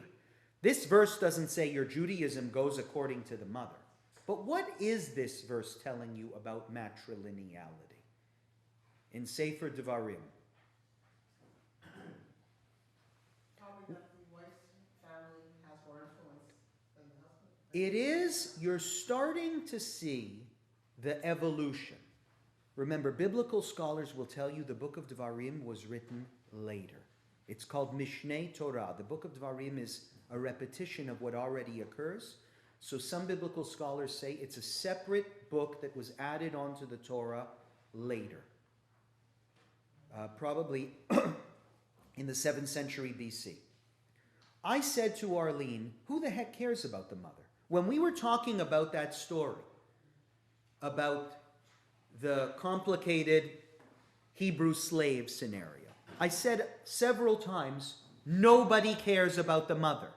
This verse doesn't say your Judaism goes according to the mother. But what is this verse telling you about matrilineality? In Sefer Devarim. Probably that the wife's family has more influence than the husband. It is, you're starting to see the evolution. Remember, biblical scholars will tell you the book of Devarim was written later. It's called Mishneh Torah. The book of Devarim is a repetition of what already occurs. So some biblical scholars say it's a separate book that was added onto the Torah later. Probably in the 7th century BC. I said to Arlene, who the heck cares about the mother? When we were talking about that story, about the complicated Hebrew slave scenario, I said several times, nobody cares about the mother.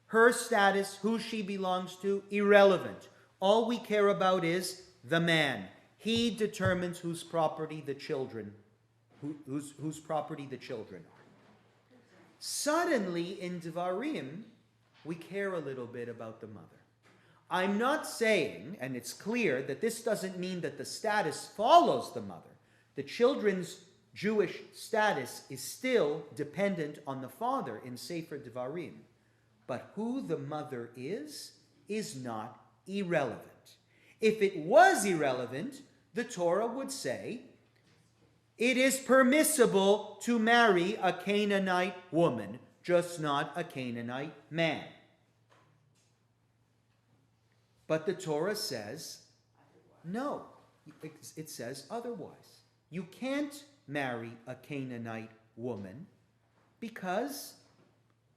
Her status, who she belongs to, irrelevant. All we care about is the man. He determines whose property the children, whose property the children are. Suddenly in Devarim, we care a little bit about the mother. I'm not saying, and it's clear, that this doesn't mean that the status follows the mother. The children's Jewish status is still dependent on the father in Sefer Devarim. But who the mother is not irrelevant. If it was irrelevant, the Torah would say, it is permissible to marry a Canaanite woman, just not a Canaanite man. But the Torah says, no, it says otherwise. You can't marry a Canaanite woman because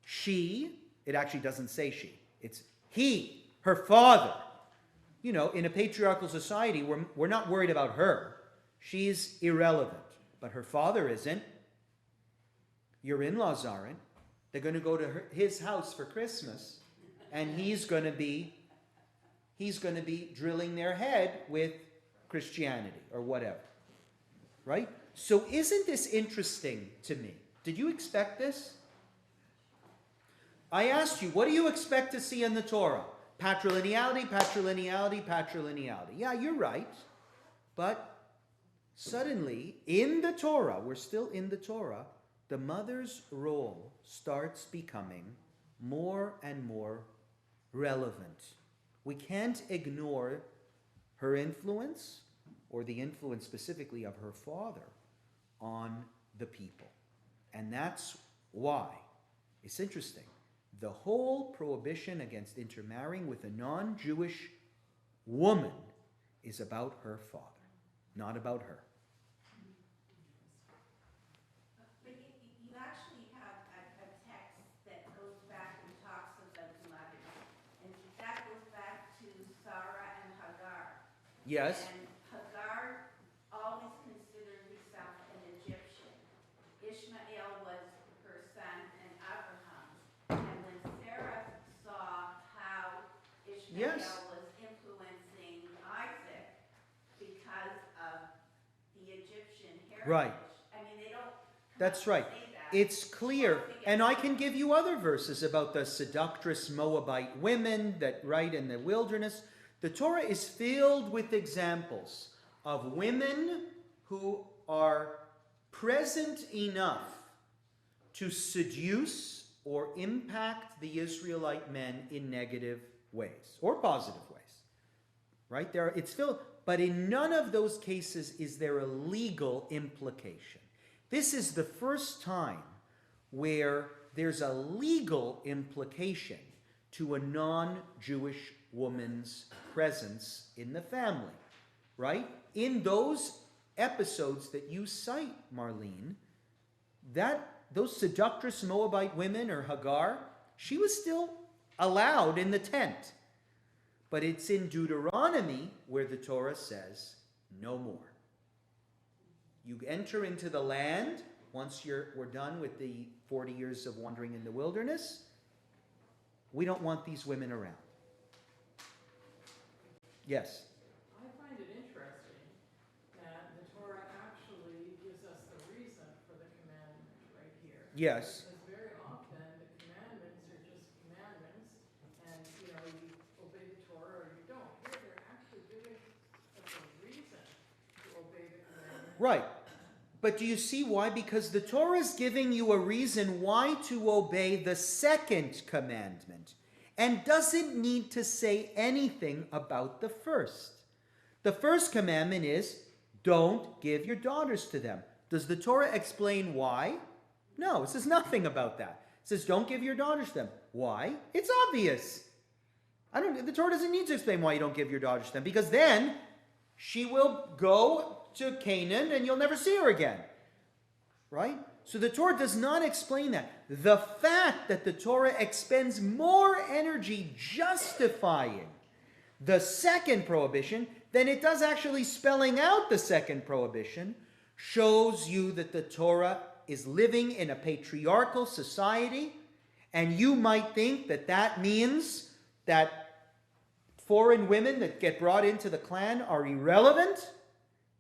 she, it actually doesn't say she, it's he, her father. You know, in a patriarchal society, we're not worried about her. She's irrelevant. But her father isn't. Your in-laws aren't. They're going to go to his house for Christmas, and he's going to be drilling their head with Christianity or whatever. Right? So isn't this interesting to me? Did you expect this? I asked you, what do you expect to see in the Torah? Patrilineality, patrilineality, patrilineality. Yeah, you're right. But suddenly, in the Torah, we're still in the Torah, the mother's role starts becoming more and more relevant. We can't ignore her influence, or the influence specifically of her father, on the people. And that's why. It's interesting. The whole prohibition against intermarrying with a non-Jewish woman is about her father, not about her. But you actually have a text that goes back and talks about the mothers. And that goes back to Sarah and Hagar. Yes. And Hagar always considered herself an Egyptian. Ishmael was her son and Abraham's. And when Sarah saw how Ishmael Yes. was influencing Isaac because of the Egyptian heritage. Right. I mean, they don't. That's right. say that. It's clear, and I can give you other verses about the seductress Moabite women that right in the wilderness. The Torah is filled with examples of women who are present enough to seduce or impact the Israelite men in negative ways or positive ways. Right? It's filled, but in none of those cases is there a legal implication. This is the first time where there's a legal implication to a non-Jewish woman's presence in the family, right? In those episodes that you cite, Marlene, those seductress Moabite women or Hagar, she was still allowed in the tent. But it's in Deuteronomy where the Torah says, no more. You enter into the land, once we're done with the 40 years of wandering in the wilderness, we don't want these women around. Yes? I find it interesting that the Torah actually gives us the reason for the commandment right here. Yes. Because very often the commandments are just commandments, and you obey the Torah or you don't. Here they're actually giving us a reason to obey the commandment. Right. But do you see why? Because the Torah is giving you a reason why to obey the second commandment and doesn't need to say anything about the first. The first commandment is, don't give your daughters to them. Does the Torah explain why? No, it says nothing about that. It says don't give your daughters to them. Why? It's obvious. The Torah doesn't need to explain why you don't give your daughters to them, because then she will go to Canaan and you'll never see her again. Right? So the Torah does not explain that. The fact that the Torah expends more energy justifying the second prohibition than it does actually spelling out the second prohibition shows you that the Torah is living in a patriarchal society, and you might think that that means that foreign women that get brought into the clan are irrelevant,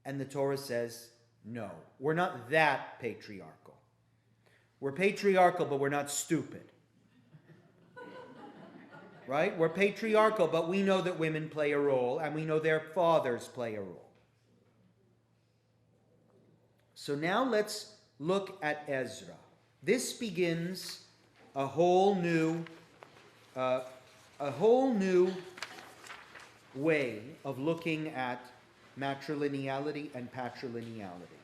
and the Torah says, no, we're not that patriarchal. We're patriarchal, but we're not stupid. Right? We're patriarchal, but we know that women play a role, and we know their fathers play a role. So now let's look at Ezra. This begins a whole new way of looking at matrilineality and patrilineality.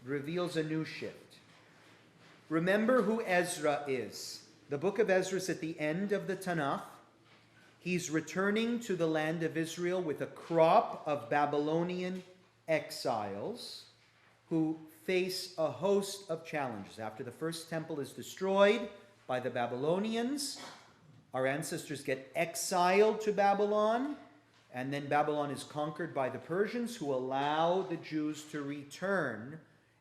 It reveals a new shift. Remember who Ezra is. The book of Ezra is at the end of the Tanakh. He's returning to the land of Israel with a crop of Babylonian exiles who face a host of challenges. After the first temple is destroyed by the Babylonians, our ancestors get exiled to Babylon, and then Babylon is conquered by the Persians, who allow the Jews to return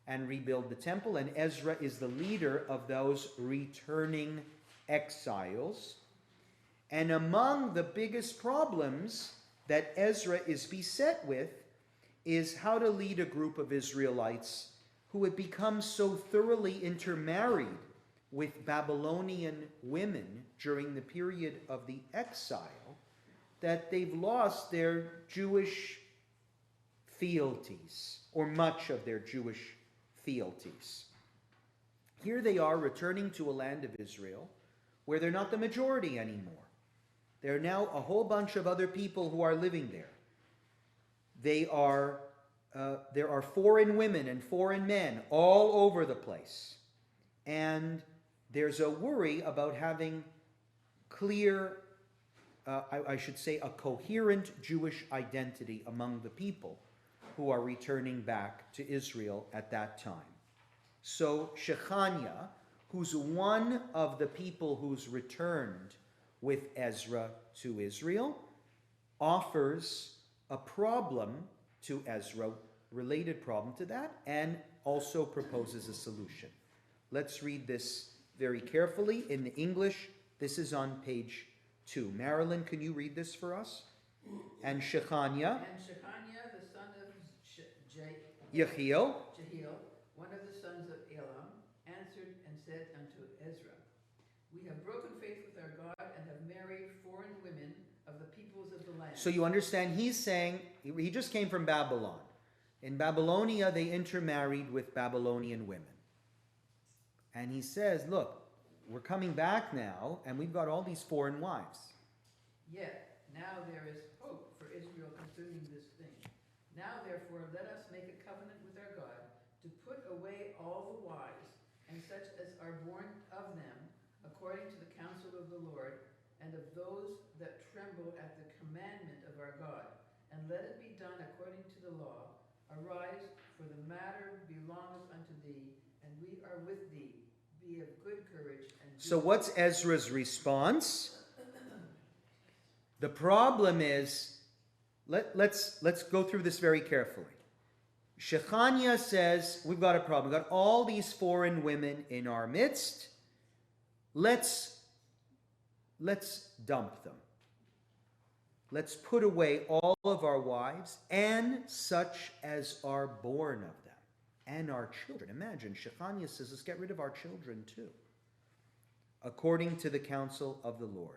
and rebuild the temple, and Ezra is the leader of those returning exiles. And among the biggest problems that Ezra is beset with is how to lead a group of Israelites who had become so thoroughly intermarried with Babylonian women during the period of the exile that they've lost their Jewish fealties, or much of their Jewish fealties. Here they are returning to a land of Israel where they're not the majority anymore. There are now a whole bunch of other people who are living there. There are foreign women and foreign men all over the place. And there's a worry about having clear, I should say, a coherent Jewish identity among the people who are returning back to Israel at that time. So Shechaniah, who's one of the people who's returned with Ezra to Israel, offers a problem to Ezra, related problem to that, and also proposes a solution. Let's read this very carefully. In the English, this is on page 2. Marilyn, can you read this for us? And Shechaniah, the son of Yehiel, one of the sons of Elam, answered and said unto Ezra, we have broken faith with our God and have married foreign women of the peoples of the land. So you understand, he's saying, he just came from Babylon. In Babylonia, they intermarried with Babylonian women. And he says, look, we're coming back now, and we've got all these foreign wives. Yet, now there is hope for Israel concerning this thing. Now, therefore, let us make a covenant with our God to put away all the wives, and such as are born of them, according to the counsel of the Lord, and of those that tremble at the commandment of our God. And let it be done according to the law. Arise, for the matter belongeth unto thee, and we are with thee. Be of good courage. And so what's Ezra's response? The problem is, let's go through this very carefully. Shechaniah says, we've got a problem. We've got all these foreign women in our midst. Let's dump them. Let's put away all of our wives and such as are born of them, and our children. Imagine, Shechaniah says, let's get rid of our children too, according to the counsel of the Lord.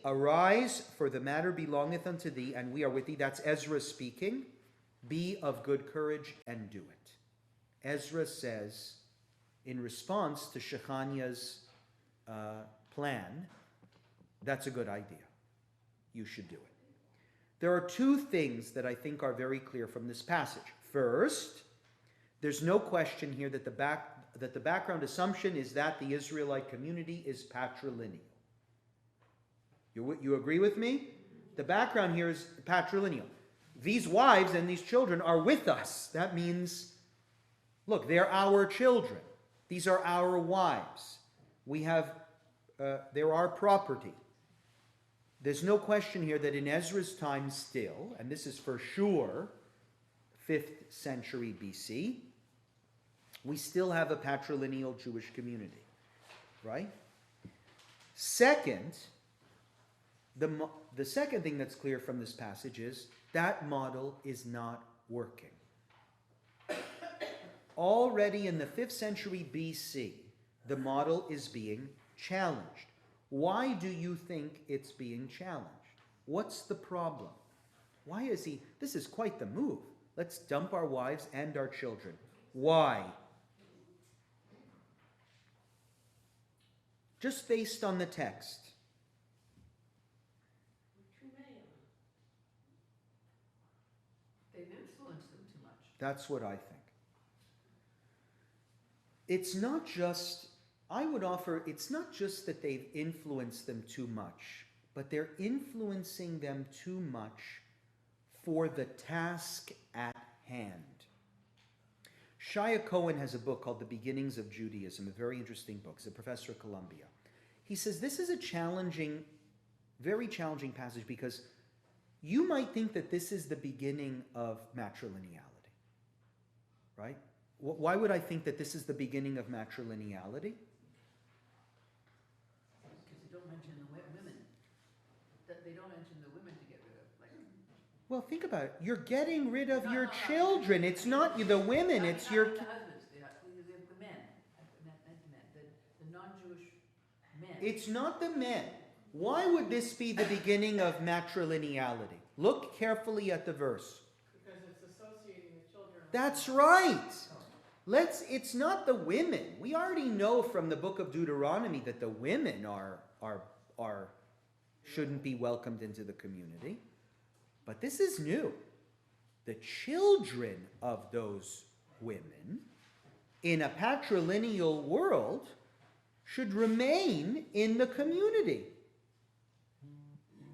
Arise, for the matter belongeth unto thee, and we are with thee. That's Ezra speaking. Be of good courage and do it. Ezra says, in response to Shechaniah's plan, that's a good idea. You should do it. There are two things that I think are very clear from this passage. First, there's no question here that the background assumption is that the Israelite community is patrilineal. You agree with me? The background here is patrilineal. These wives and these children are with us. That means, look, they're our children. These are our wives. They're our property. There's no question here that in Ezra's time still, and this is for sure 5th century BC, we still have a patrilineal Jewish community, right? Second, the second thing that's clear from this passage is that model is not working. Already in the 5th century BC, the model is being challenged. Why do you think it's being challenged? What's the problem? Why is he? This is quite the move. Let's dump our wives and our children. Why? Just based on the text. They've influenced them too much. That's what I think. It's not just, I would offer, it's not just that they've influenced them too much, but they're influencing them too much for the task at hand. Shia Cohen has a book called The Beginnings of Judaism, a very interesting book. He's a professor at Columbia. He says this is a challenging, very challenging passage because you might think that this is the beginning of matrilineality, right? Why would I think that this is the beginning of matrilineality? Because they don't mention the women. They don't mention the women to get rid of. Like, Well, think about it. You're getting rid of No, your no, no. children. It's not the women, not- it's not your... the husbands, the men. I meant the non-Jewish men. It's not the men. Why would this be the beginning of matrilineality? Look carefully at the verse. Because it's associating the children. with That's right. It's not the women. We already know from the book of Deuteronomy that the women shouldn't be welcomed into the community. But this is new. The children of those women in a patrilineal world should remain in the community.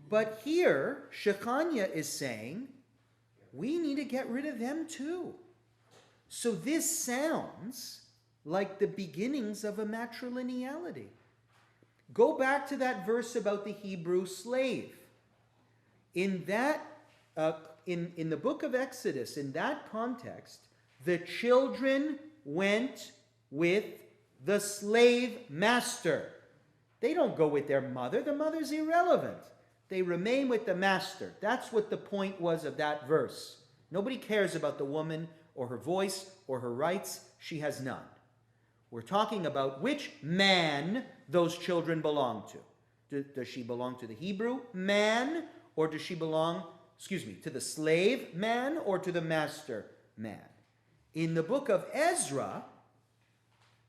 But here, Shechania is saying, we need to get rid of them too. So this sounds like the beginnings of a matrilineality. Go back to that verse about the Hebrew slave. In that, in the book of Exodus, in that context, the children went with the slave master. They don't go with their mother. The mother's irrelevant. They remain with the master. That's what the point was of that verse. Nobody cares about the woman or her voice or her rights. She has none. We're talking about which man those children belong to. Does she belong to the Hebrew man, or does she belong, to the slave man or to the master man? In the book of Ezra,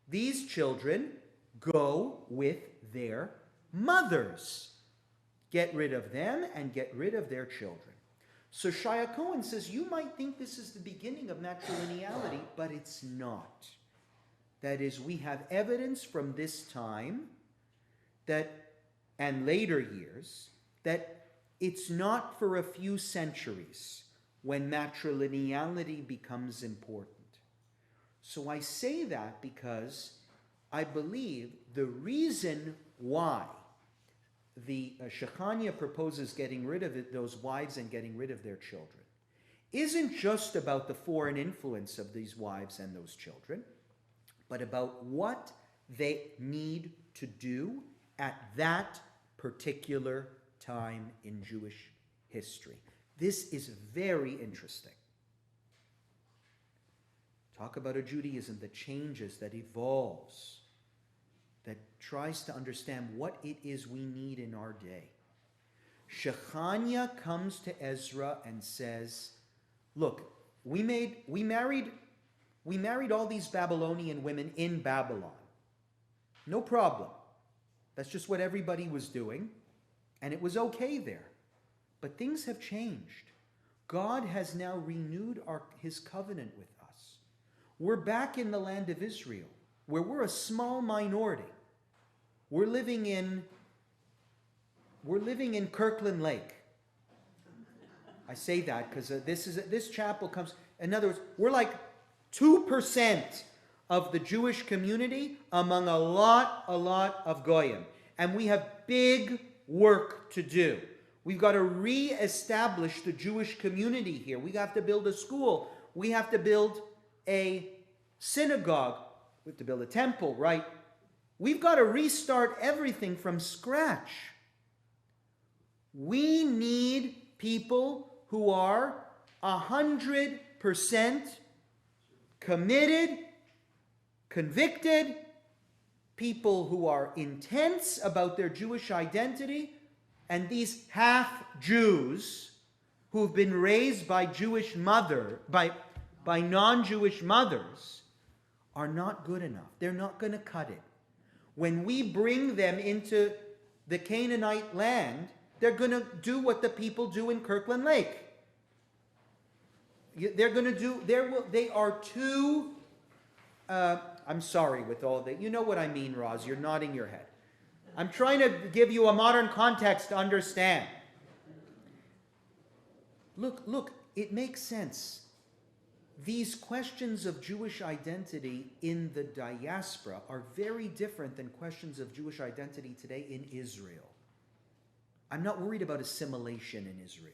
these children go with their mothers. Get rid of them and get rid of their children. So Shia Cohen says, you might think this is the beginning of matrilineality, but it's not. That is, we have evidence from this time that, and later years, that it's not for a few centuries when matrilineality becomes important. So I say that because I believe the reason why the Shechania proposes getting rid of those wives and getting rid of their children isn't just about the foreign influence of these wives and those children, but about what they need to do at that particular time in Jewish history. This is very interesting. Talk about a Judaism that changes, that evolves, that tries to understand what it is we need in our day. Shechania comes to Ezra and says, look, we married all these Babylonian women in Babylon. No problem. That's just what everybody was doing, and it was okay there. But things have changed. God has now renewed his covenant with us. We're back in the land of Israel, where we're a small minority. We're living in Kirkland Lake. I say that because this chapel comes. In other words, we're like 2% of the Jewish community among a lot of goyim, and we have big work to do. We've got to re-establish the Jewish community here. We have to build a school. We have to build a synagogue. We have to build a temple, right? We've got to restart everything from scratch. We need people who are 100% committed, convicted, people who are intense about their Jewish identity, and these half-Jews who've been raised by by non-Jewish mothers are not good enough. They're not going to cut it. When we bring them into the Canaanite land, they're going to do what the people do in Kirkland Lake. They are too, I'm sorry with all that. You know what I mean, Roz. You're nodding your head. I'm trying to give you a modern context to understand. Look, it makes sense. These questions of Jewish identity in the diaspora are very different than questions of Jewish identity today in Israel. I'm not worried about assimilation in Israel.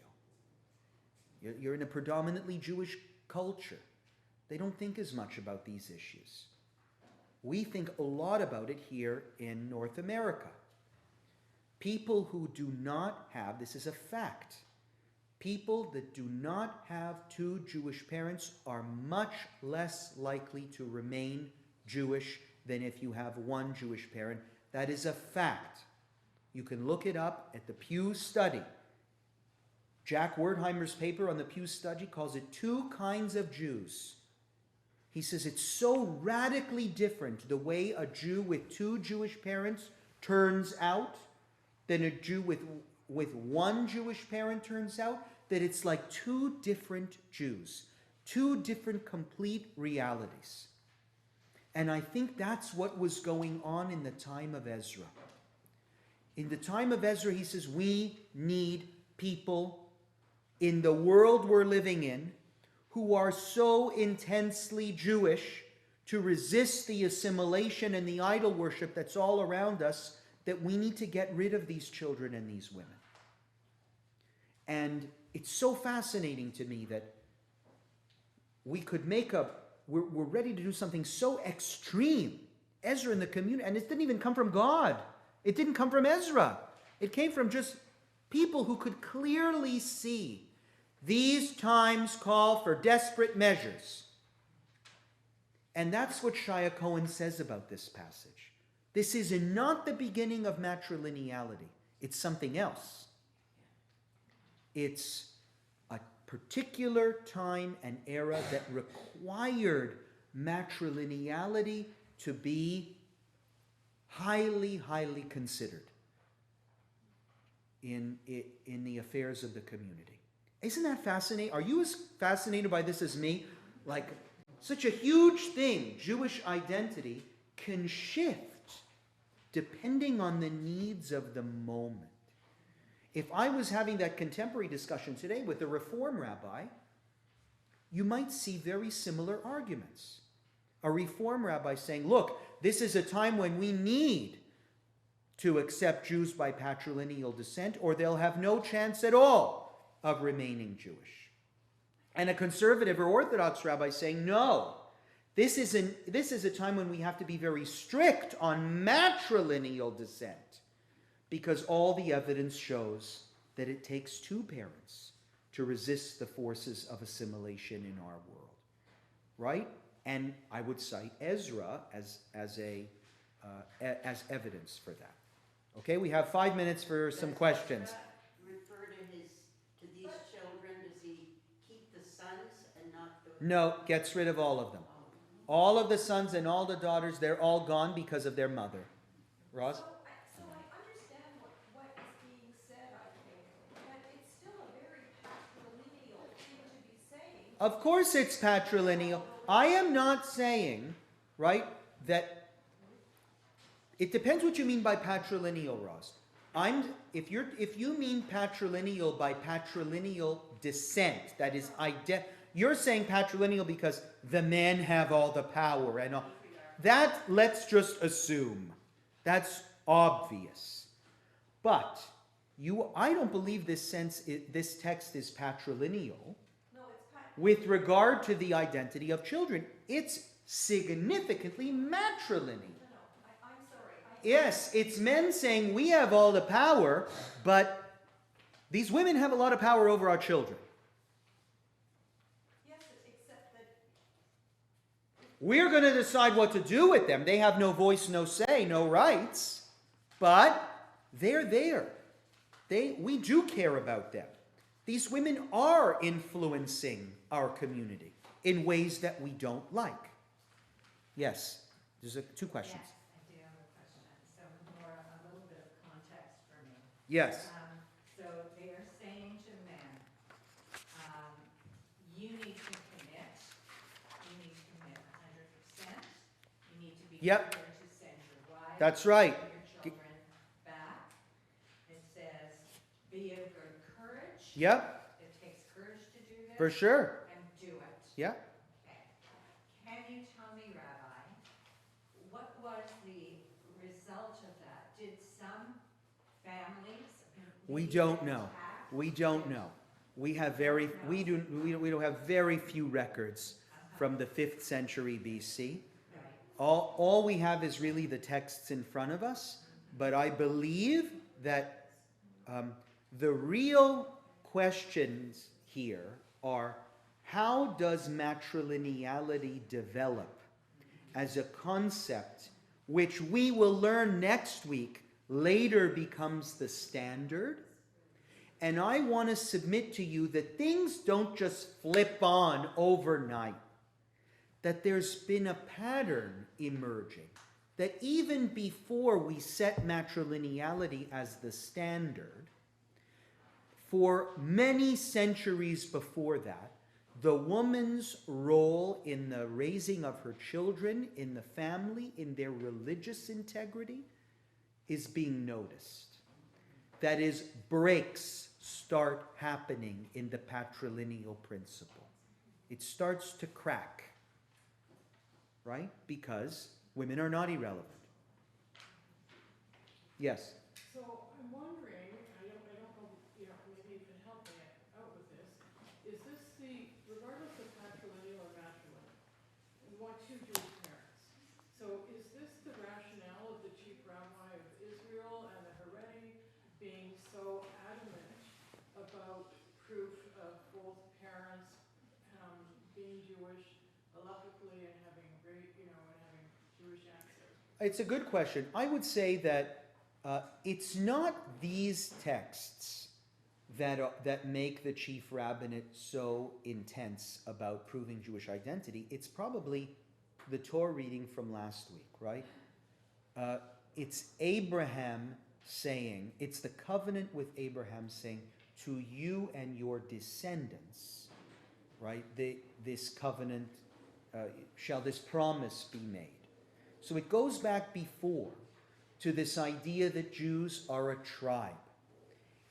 You're in a predominantly Jewish culture. They don't think as much about these issues. We think a lot about it here in North America. People who do not have, this is a fact, people that do not have two Jewish parents are much less likely to remain Jewish than if you have one Jewish parent. That is a fact. You can look it up at the Pew Study. Jack Wertheimer's paper on the Pew Study calls it two kinds of Jews. He says it's so radically different the way a Jew with two Jewish parents turns out than a Jew with one Jewish parent turns out, that it's like two different Jews, two different complete realities. And I think that's what was going on in the time of Ezra. In the time of Ezra, he says, we need people in the world we're living in who are so intensely Jewish to resist the assimilation and the idol worship that's all around us that we need to get rid of these children and these women. And it's so fascinating to me that we could we're ready to do something so extreme. Ezra in the community, and it didn't even come from God. It didn't come from Ezra. It came from just people who could clearly see these times call for desperate measures. And that's what Shia Cohen says about this passage. This is not the beginning of matrilineality. It's something else. It's a particular time and era that required matrilineality to be highly, highly considered in the affairs of the community. Isn't that fascinating? Are you as fascinated by this as me? Like, such a huge thing, Jewish identity, can shift depending on the needs of the moment. If I was having that contemporary discussion today with a Reform rabbi, you might see very similar arguments. A Reform rabbi saying, look, this is a time when we need to accept Jews by patrilineal descent, or they'll have no chance at all of remaining Jewish. And a conservative or Orthodox rabbi saying, no, this is a time when we have to be very strict on matrilineal descent, because all the evidence shows that it takes two parents to resist the forces of assimilation in our world, right? And I would cite Ezra as evidence for that. Okay, we have 5 minutes for some questions. Refer to these children, does he keep the sons and not the... No, gets rid of all of them. All of the sons and all the daughters, they're all gone because of their mother. Ross? So I understand what is being said, I think, but it's still Of course it's patrilineal. I am not saying, right, that it depends what you mean by patrilineal, Ross. If you mean patrilineal by patrilineal descent, that is you're saying patrilineal because the men have all the power and all. That let's just assume. That's obvious. But I don't believe this text is patrilineal. No, it's With regard to the identity of children, it's significantly matrilineal. I'm sorry. Yes, it's men saying we have all the power, but these women have a lot of power over our children. Yes, except that We're going to decide what to do with them. They have no voice, no say, no rights, but they're there. We do care about them. These women are influencing our community in ways that we don't like. Yes, there's two questions. Yes, I do have a question. So more, a little bit of context for me. Yes. So they are saying to men, you need to commit. You need to commit 100%. You need to be Yep. prepared to send your wives. That's right. Your children back. It says, be of good courage. Yep, It takes courage to do this. for sure. And do it. Yeah. Okay. Can you tell me, Rabbi, what was the result of that? Did some families We lead don't an know. attack? We don't know. We don't have very few records from the 5th century BC. Right. All we have is really the texts in front of us, but I believe that the real questions here are, how does matrilineality develop as a concept which we will learn next week later becomes the standard? And I want to submit to you that things don't just flip on overnight, that there's been a pattern emerging, that even before we set matrilineality as the standard, for many centuries before that, the woman's role in the raising of her children, in the family, in their religious integrity, is being noticed. That is, breaks start happening in the patrilineal principle. It starts to crack, right? Because women are not irrelevant. Yes? So I'm wondering, I don't know, maybe you can help me out with this. Is this regardless of patrilineal or matrilineal, we want two Jewish parents. So is this the rationale of the chief rabbi of Israel and the Haredi being so adamant about proof of both parents being Jewish halachically and having having Jewish ancestors? It's a good question. I would say that it's not these texts that make the chief rabbinate so intense about proving Jewish identity. It's probably the Torah reading from last week, right? It's Abraham saying, it's the covenant with Abraham saying, to you and your descendants, right? This covenant, shall this promise be made. So it goes back before to this idea that Jews are a tribe.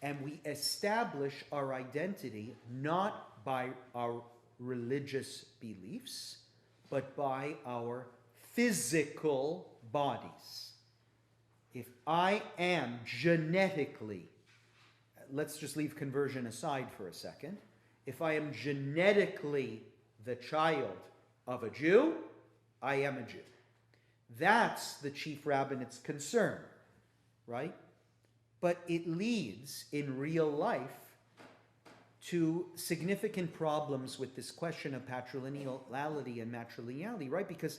And we establish our identity not by our religious beliefs, but by our physical bodies. If I am genetically, let's just leave conversion aside for a second. If I am genetically the child of a Jew, I am a Jew. That's the chief rabbinate's concern, right? But it leads in real life to significant problems with this question of patrilineality and matrilineality, right? Because,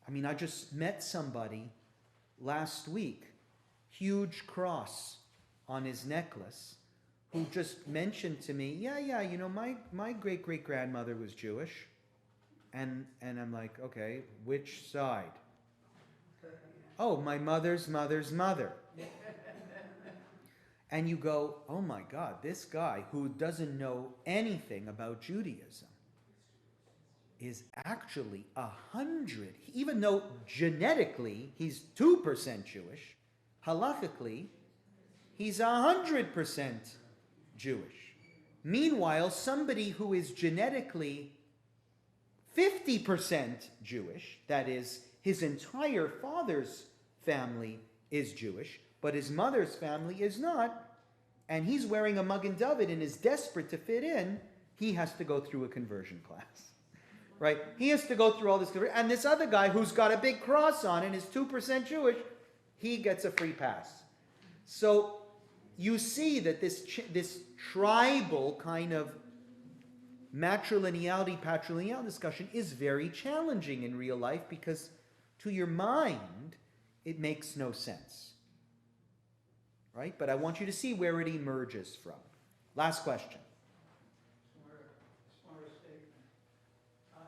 I just met somebody last week, huge cross on his necklace, who just mentioned to me, my great-great-grandmother was Jewish. And I'm like, okay, which side? Oh, my mother's mother's mother. And you go, oh my God, this guy who doesn't know anything about Judaism is actually 100. Even though genetically he's 2% Jewish, halachically he's 100% Jewish. Meanwhile, somebody who is genetically 50% Jewish, that is, his entire father's family is Jewish, but his mother's family is not, and he's wearing a Magen David and is desperate to fit in, he has to go through a conversion class. Right? He has to go through all this conversion. And this other guy who's got a big cross on and is 2% Jewish, he gets a free pass. So you see that this tribal kind of matrilineality, patrilineal discussion is very challenging in real life because to your mind, it makes no sense. Right? But I want you to see where it emerges from. Last question. Smart statement. I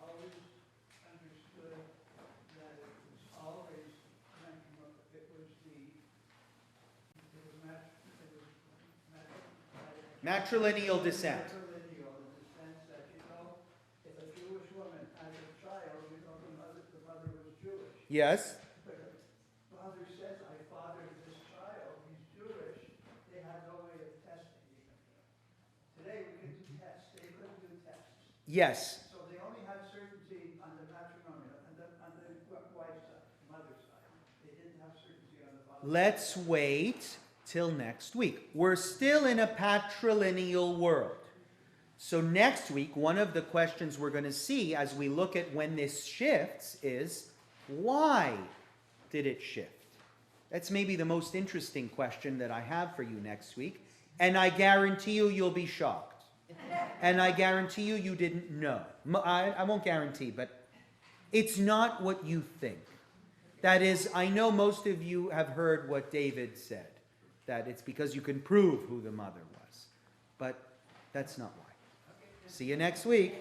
always understood that it was always Matrilineal descent. Matrilineal in the sense that, if a Jewish woman has a child, the mother was Jewish. Yes. But the father says, I fathered this child, he's Jewish, they had no way of testing even. Today we can do tests, they couldn't do tests. Yes. So they only had certainty on the matrimonial, on the wife's side, mother's side. They didn't have certainty on the father's side. Let's wait till next week. We're still in a patrilineal world. So next week, one of the questions we're going to see as we look at when this shifts is, why did it shift? That's maybe the most interesting question that I have for you next week. And I guarantee you'll be shocked. And I guarantee you didn't know. I won't guarantee, but it's not what you think. That is, I know most of you have heard what David said, that it's because you can prove who the mother was. But that's not why. See you next week.